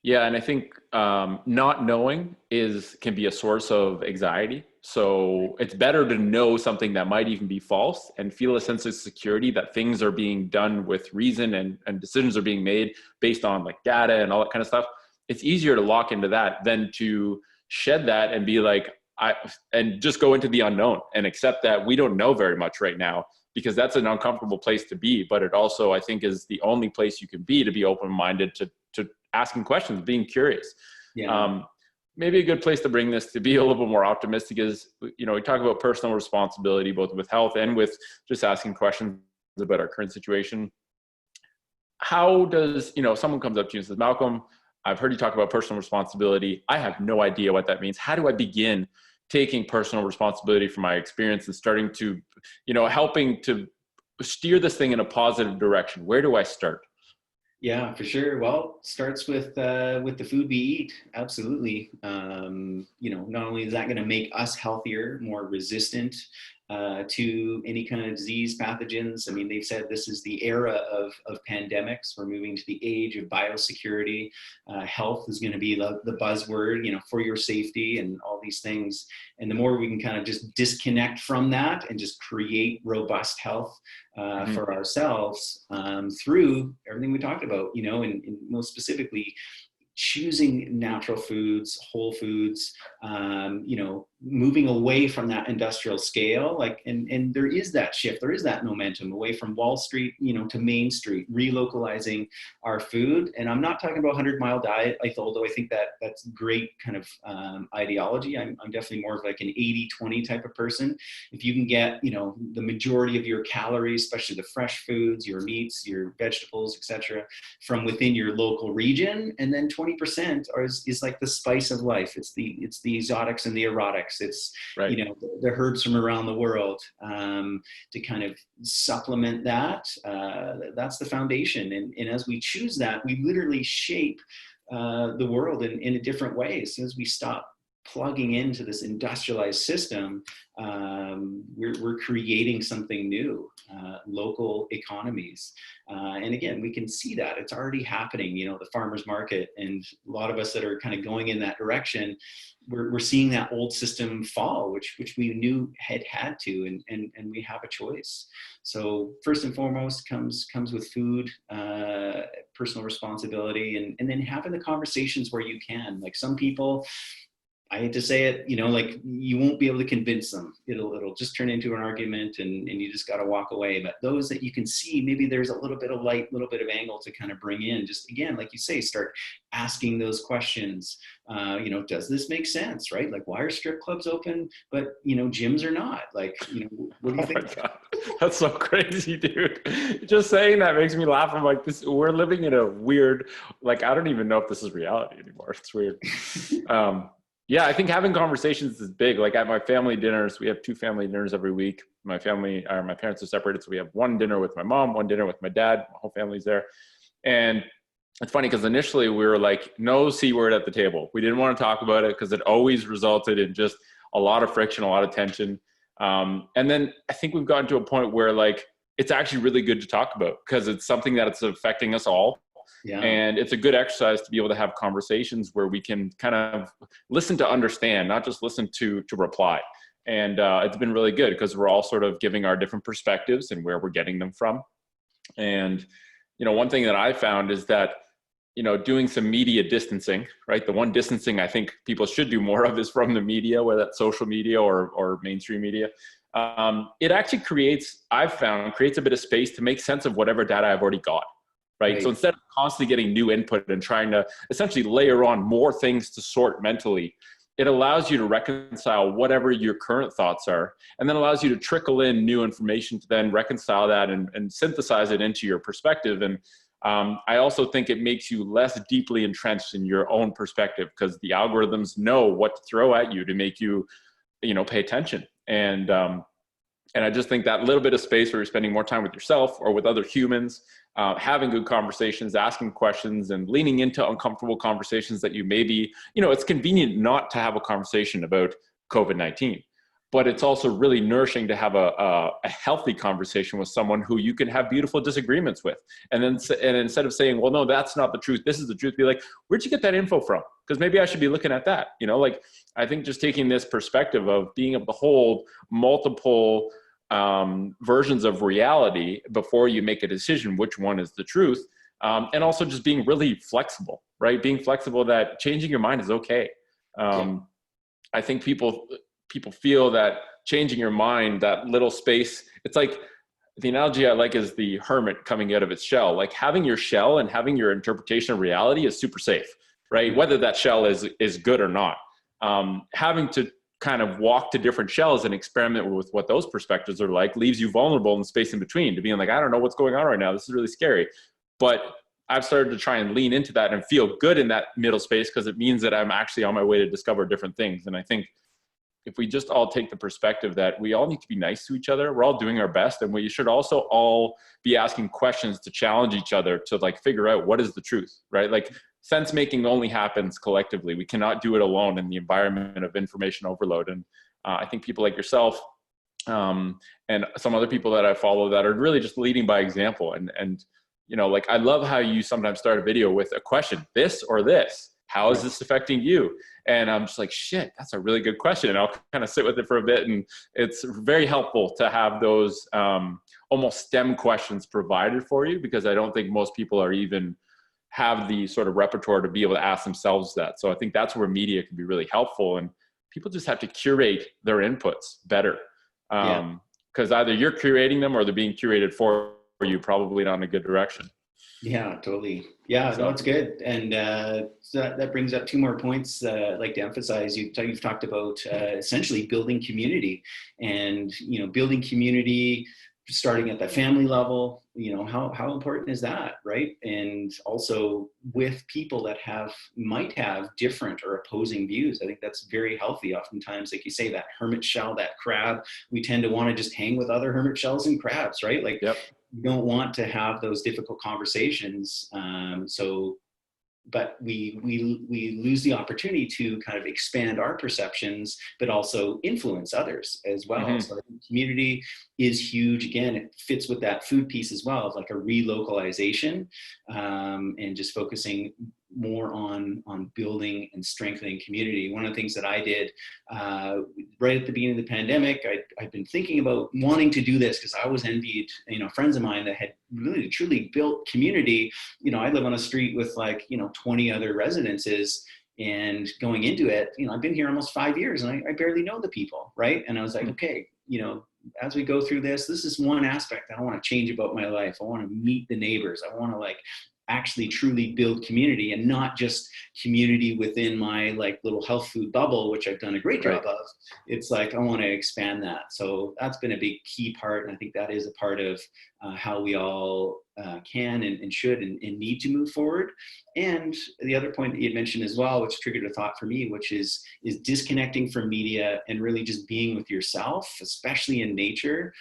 Yeah, and I think not knowing can be a source of anxiety. So it's better to know something that might even be false and feel a sense of security that things are being done with reason and decisions are being made based on like data and all that kind of stuff. It's easier to lock into that than to shed that and be like, and just go into the unknown and accept that we don't know very much right now, because that's an uncomfortable place to be. But it also, I think, is the only place you can be to be open-minded to asking questions, being curious. Yeah. Maybe a good place to bring this to be a little bit more optimistic is, we talk about personal responsibility, both with health and with just asking questions about our current situation. How does, someone comes up to you and says, Malcolm, I've heard you talk about personal responsibility. I have no idea what that means. How do I begin taking personal responsibility for my experience and starting to, helping to steer this thing in a positive direction? Where do I start? Yeah, for sure. Well, starts with the food we eat. Absolutely. Not only is that going to make us healthier, more resistant to any kind of disease pathogens. I mean, they've said this is the era of pandemics. We're moving to the age of biosecurity. Health is going to be the buzzword, for your safety and all these things. And the more we can kind of just disconnect from that and just create robust health for ourselves through everything we talked about, and most specifically, choosing natural foods, whole foods, moving away from that industrial scale, and there is that shift, there is that momentum away from Wall Street, to Main Street, relocalizing our food. And I'm not talking about 100-mile diet, although I think that's great kind of ideology. I'm definitely more of like an 80-20 type of person. If you can get, the majority of your calories, especially the fresh foods, your meats, your vegetables, etc., from within your local region, and then 20% is like the spice of life. It's the exotics and the erotics. It's the herbs from around the world to kind of supplement that. That's the foundation. And as we choose that, we literally shape the world in a different way. As soon as we stop plugging into this industrialized system, we're creating something new, local economies. And again, we can see that it's already happening, the farmer's market, and a lot of us that are kind of going in that direction, we're seeing that old system fall, which we knew had to, and we have a choice. So first and foremost comes with food, personal responsibility, and then having the conversations where you can. Like some people, I hate to say it, you know, like you won't be able to convince them. It'll just turn into an argument, and you just got to walk away. But those that you can see, maybe there's a little bit of light, a little bit of angle to kind of bring in, just again, like you say, start asking those questions. You know, does this make sense, right? Like, why are strip clubs open, but, you know, gyms are not? Like, you know, what do you think? God. That's so crazy, dude. Just saying that makes me laugh. I'm like, we're living in a weird, like, I don't even know if this is reality anymore. It's weird. Yeah, I think having conversations is big. Like at my family dinners, we have 2 family dinners every week. My parents are separated. So we have one dinner with my mom, one dinner with my dad. My whole family's there. And it's funny because initially we were like, no C word at the table. We didn't want to talk about it because it always resulted in just a lot of friction, a lot of tension. And then I think we've gotten to a point where like, it's actually really good to talk about because it's something that it's affecting us all. Yeah. And it's a good exercise to be able to have conversations where we can kind of listen to understand, not just listen to reply. And it's been really good because we're all sort of giving our different perspectives and where we're getting them from. And, you know, one thing that I found is that, you know, doing some media distancing, right? The one distancing I think people should do more of is from the media, whether that's social media or mainstream media. It actually creates a bit of space to make sense of whatever data I've already got. Right. So instead of constantly getting new input and trying to essentially layer on more things to sort mentally, it allows you to reconcile whatever your current thoughts are, and then allows you to trickle in new information to then reconcile that and synthesize it into your perspective. And I also think it makes you less deeply entrenched in your own perspective because the algorithms know what to throw at you to make you, you know, pay attention. And I just think that little bit of space where you're spending more time with yourself or with other humans, having good conversations, asking questions, and leaning into uncomfortable conversations that you maybe, you know, it's convenient not to have a conversation about COVID-19, but it's also really nourishing to have a healthy conversation with someone who you can have beautiful disagreements with. And instead of saying, well, no, that's not the truth, this is the truth, be like, where'd you get that info from? Because maybe I should be looking at that. You know, like, I think just taking this perspective of being able to hold multiple versions of reality before you make a decision, which one is the truth. And also just being really flexible, right? Being flexible that changing your mind is okay. I think people feel that changing your mind, that little space, it's like the analogy I like is the hermit coming out of its shell. Like having your shell and having your interpretation of reality is super safe, right? Whether that shell is good or not. Having to kind of walk to different shells and experiment with what those perspectives are like leaves you vulnerable in the space in between to being like, I don't know what's going on right now. This is really scary. But I've started to try and lean into that and feel good in that middle space because it means that I'm actually on my way to discover different things. And I think if we just all take the perspective that we all need to be nice to each other, we're all doing our best, and we should also all be asking questions to challenge each other to like figure out what is the truth, right? Like sense making only happens collectively. We cannot do it alone in the environment of information overload. And I think people like yourself and some other people that I follow that are really just leading by example. And you know, like I love how you sometimes start a video with a question, this or this. How is this affecting you? And I'm just like, shit, that's a really good question. And I'll kind of sit with it for a bit. And it's very helpful to have those almost STEM questions provided for you, because I don't think most people are even have the sort of repertoire to be able to ask themselves that. So I think that's where media can be really helpful. And people just have to curate their inputs better. Because either you're curating them or they're being curated for you, probably not in a good direction. Yeah, totally. Yeah, no, it's good. And so that brings up 2 more points I'd like to emphasize. You've talked about essentially building community, and, you know, building community starting at the family level. You know, how important is that, right? And also with people that might have different or opposing views. I think that's very healthy. Oftentimes, like you say, that hermit shell, that crab, we tend to want to just hang with other hermit shells and crabs, right? Like, yep. You don't want to have those difficult conversations. But we lose the opportunity to kind of expand our perceptions, but also influence others as well. Mm-hmm. So I think community is huge. Again, it fits with that food piece as well, of like a relocalization, and just focusing more on building and strengthening community. One of the things that I did right at the beginning of the pandemic, I'd been thinking about wanting to do this because I always envied, you know, friends of mine that had really truly built community. You know, I live on a street with like, you know, 20 other residences. And going into it, I've been here almost 5 years and I barely know the people, right? And I was like, okay, as we go through this is one aspect I want to change about my life. I want to meet the neighbors. I want to actually truly build community, and not just community within my little health food bubble, which I've done a great job of. It's I want to expand that. So that's been a big key part. And I think that is a part of how we all can and should and need to move forward. And the other point that you had mentioned as well, which triggered a thought for me, which is disconnecting from media and really just being with yourself, especially in nature,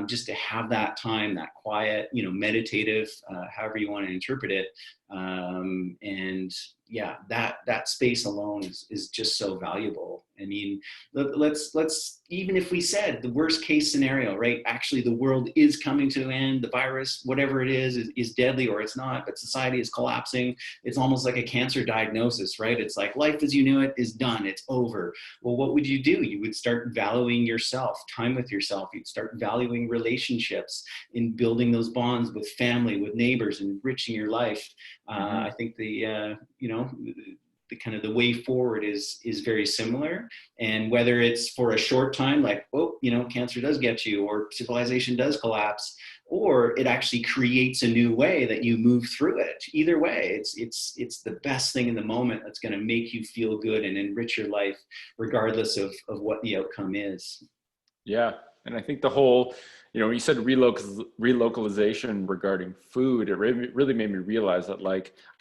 just to have that time, that quiet, meditative, however you want to interpret it. And yeah, that space alone is just so valuable. I mean, let's even if we said the worst case scenario, right? Actually, the world is coming to an end. The virus, whatever it is deadly, or it's not, but society is collapsing. It's almost like a cancer diagnosis, right? It's like life as you knew it is done. It's over. Well, what would you do? You would start valuing yourself, time with yourself. You'd start valuing relationships, in building those bonds with family, with neighbors, and enriching your life. I think the kind of the way forward is very similar. And whether it's for a short time, cancer does get you, or civilization does collapse, or it actually creates a new way that you move through it. Either way, it's the best thing in the moment that's going to make you feel good and enrich your life, regardless of what the outcome is. Yeah. And I think the whole, you said relocalization regarding food, it really made me realize that,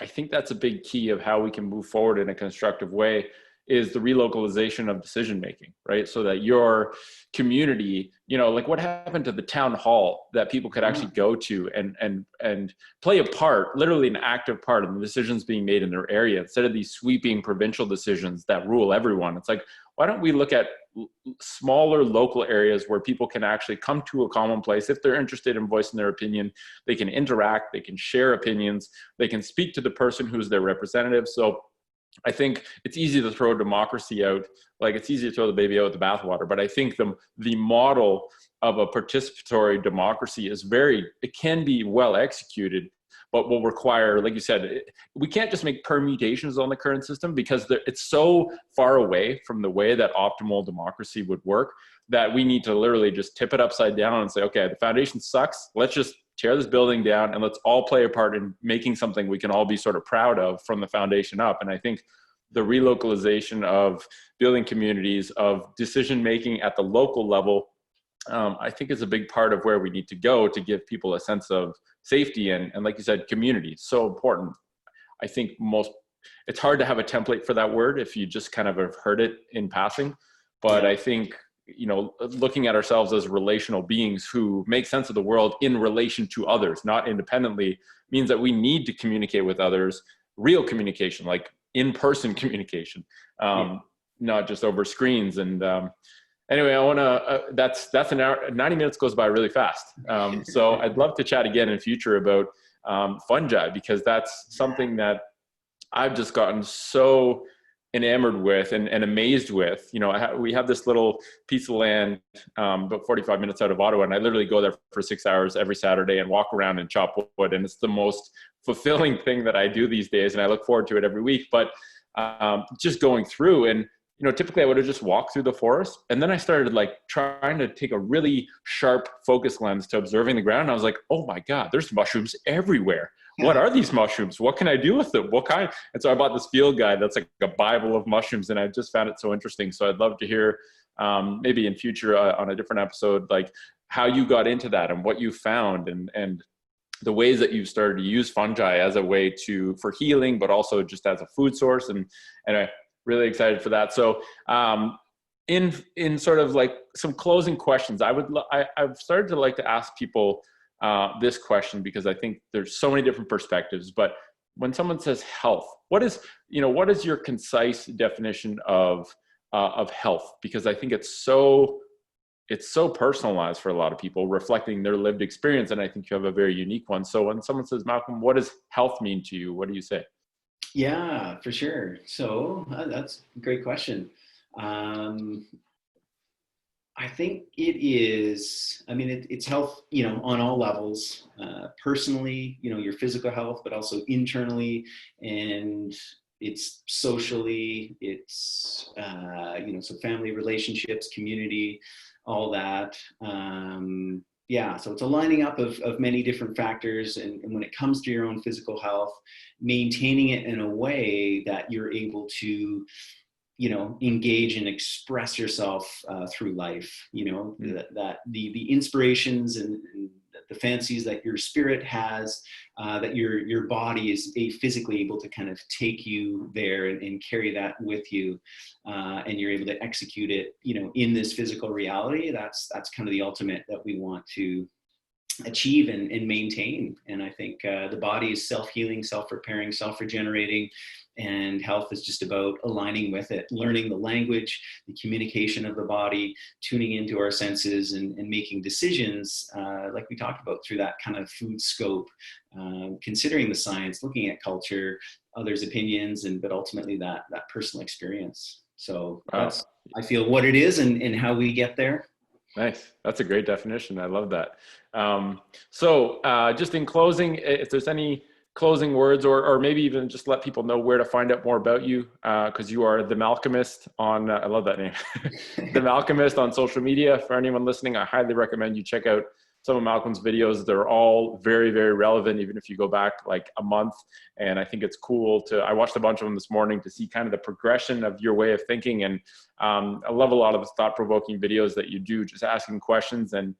I think that's a big key of how we can move forward in a constructive way, is the relocalization of decision making, right? So that your community, what happened to the town hall that people could actually go to and play a part, literally an active part in the decisions being made in their area, instead of these sweeping provincial decisions that rule everyone. It's why don't we look at smaller local areas where people can actually come to a common place? If they're interested in voicing their opinion, they can interact, they can share opinions, they can speak to the person who's their representative. So I think it's easy to throw democracy out, it's easy to throw the baby out with the bathwater, but I think the model of a participatory democracy it can be well executed, but will require, like you said, we can't just make permutations on the current system, because it's so far away from the way that optimal democracy would work, that we need to literally just tip it upside down and say, okay, the foundation sucks. Let's just tear this building down and let's all play a part in making something we can all be sort of proud of from the foundation up. And I think the relocalization of building communities, of decision-making at the local level, I think is a big part of where we need to go to give people a sense of safety. And like you said, community is so important. I think it's hard to have a template for that word if you just kind of have heard it in passing. But I think, looking at ourselves as relational beings who make sense of the world in relation to others, not independently, means that we need to communicate with others, real communication, like in-person communication, not just over screens. And anyway, I want to, that's an hour, 90 minutes goes by really fast. So I'd love to chat again in future about fungi, because that's something that I've just gotten so enamored with and amazed with. We have this little piece of land about 45 minutes out of Ottawa, and I literally go there for 6 hours every Saturday and walk around and chop wood. And it's the most fulfilling thing that I do these days, and I look forward to it every week. But just going through, and typically I would have just walked through the forest, and then I started trying to take a really sharp focus lens to observing the ground. And I was like, oh my God, there's mushrooms everywhere. What are these mushrooms? What can I do with them? What kind? And so I bought this field guide that's like a Bible of mushrooms, and I just found it so interesting. So I'd love to hear maybe in future on a different episode, how you got into that and what you found, and the ways that you've started to use fungi as a way for healing, but also just as a food source. And I'm really excited for that. So in sort of some closing questions, I've started to like to ask people this question, because I think there's so many different perspectives. But when someone says health, what is your concise definition of health? Because I think it's so personalized for a lot of people, reflecting their lived experience. And I think you have a very unique one. So when someone says, Malcolm, what does health mean to you? What do you say? Yeah, for sure. So that's a great question. I think it is, it's health, on all levels, personally, your physical health, but also internally. And it's socially, it's, so family relationships, community, all that. Yeah, so it's a lining up of many different factors. And when it comes to your own physical health, maintaining it in a way that you're able to, engage and express yourself through life, that the inspirations and the fancies that your spirit has, that your body is physically able to kind of take you there and carry that with you, and you're able to execute it, in this physical reality. That's kind of the ultimate that we want to achieve and maintain. And I think the body is self-healing, self-repairing, self-regenerating, and health is just about aligning with it, learning the language, the communication of the body, tuning into our senses, and making decisions, like we talked about, through that kind of food scope, considering the science, looking at culture, others' opinions, but ultimately that personal experience. So that's, I feel, what it is and how we get there. Nice. That's a great definition. I love that. So just in closing, if there's any closing words, or maybe even just let people know where to find out more about you, because you are The Malcolmist on, I love that name, The Malcolmist on social media. For anyone listening, I highly recommend you check out some of Malcolm's videos. They're all very, very relevant, even if you go back like a month. And I think it's cool I watched a bunch of them this morning to see kind of the progression of your way of thinking. And I love a lot of the thought-provoking videos that you do, just asking questions. And,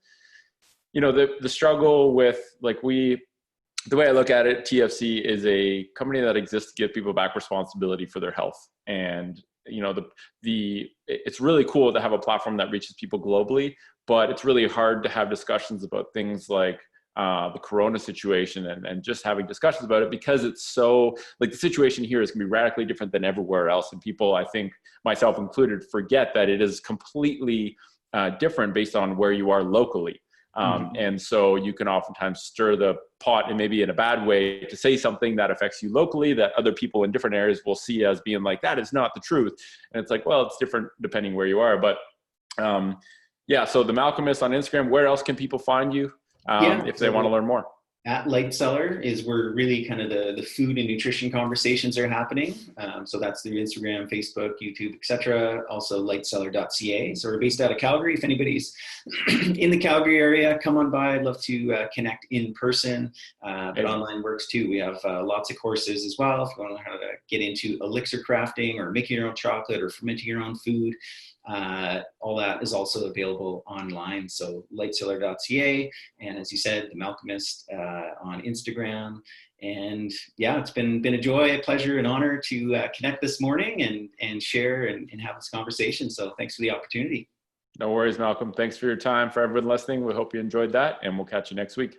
the struggle with, the way I look at it, TFC is a company that exists to give people back responsibility for their health. And, it's really cool to have a platform that reaches people globally, but it's really hard to have discussions about things like the Corona situation and just having discussions about it, because it's so, the situation here is going to be radically different than everywhere else. And people, I think, myself included, forget that it is completely different based on where you are locally. And so you can oftentimes stir the pot, and maybe in a bad way, to say something that affects you locally that other people in different areas will see as being like, that is not the truth. And it's like, well, it's different depending where you are. But yeah, so The Malcolmist on Instagram. Where else can people find you if they want to learn more? At Light Cellar is where really kind of the food and nutrition conversations are happening. So that's through Instagram, Facebook, YouTube, etc. Also lightcellar.ca. So we're based out of Calgary. If anybody's in the Calgary area, come on by. I'd love to connect in person, but online works too. We have lots of courses as well. If you want to learn how to get into elixir crafting, or making your own chocolate, or fermenting your own food, all that is also available online. So lightcellar.ca, and as you said, The Malcolmist on Instagram. And yeah, it's been a joy, a pleasure, an honor to connect this morning and share and have this conversation. So thanks for the opportunity. No worries, Malcolm. Thanks for your time. For everyone listening, we hope you enjoyed that, and we'll catch you next week.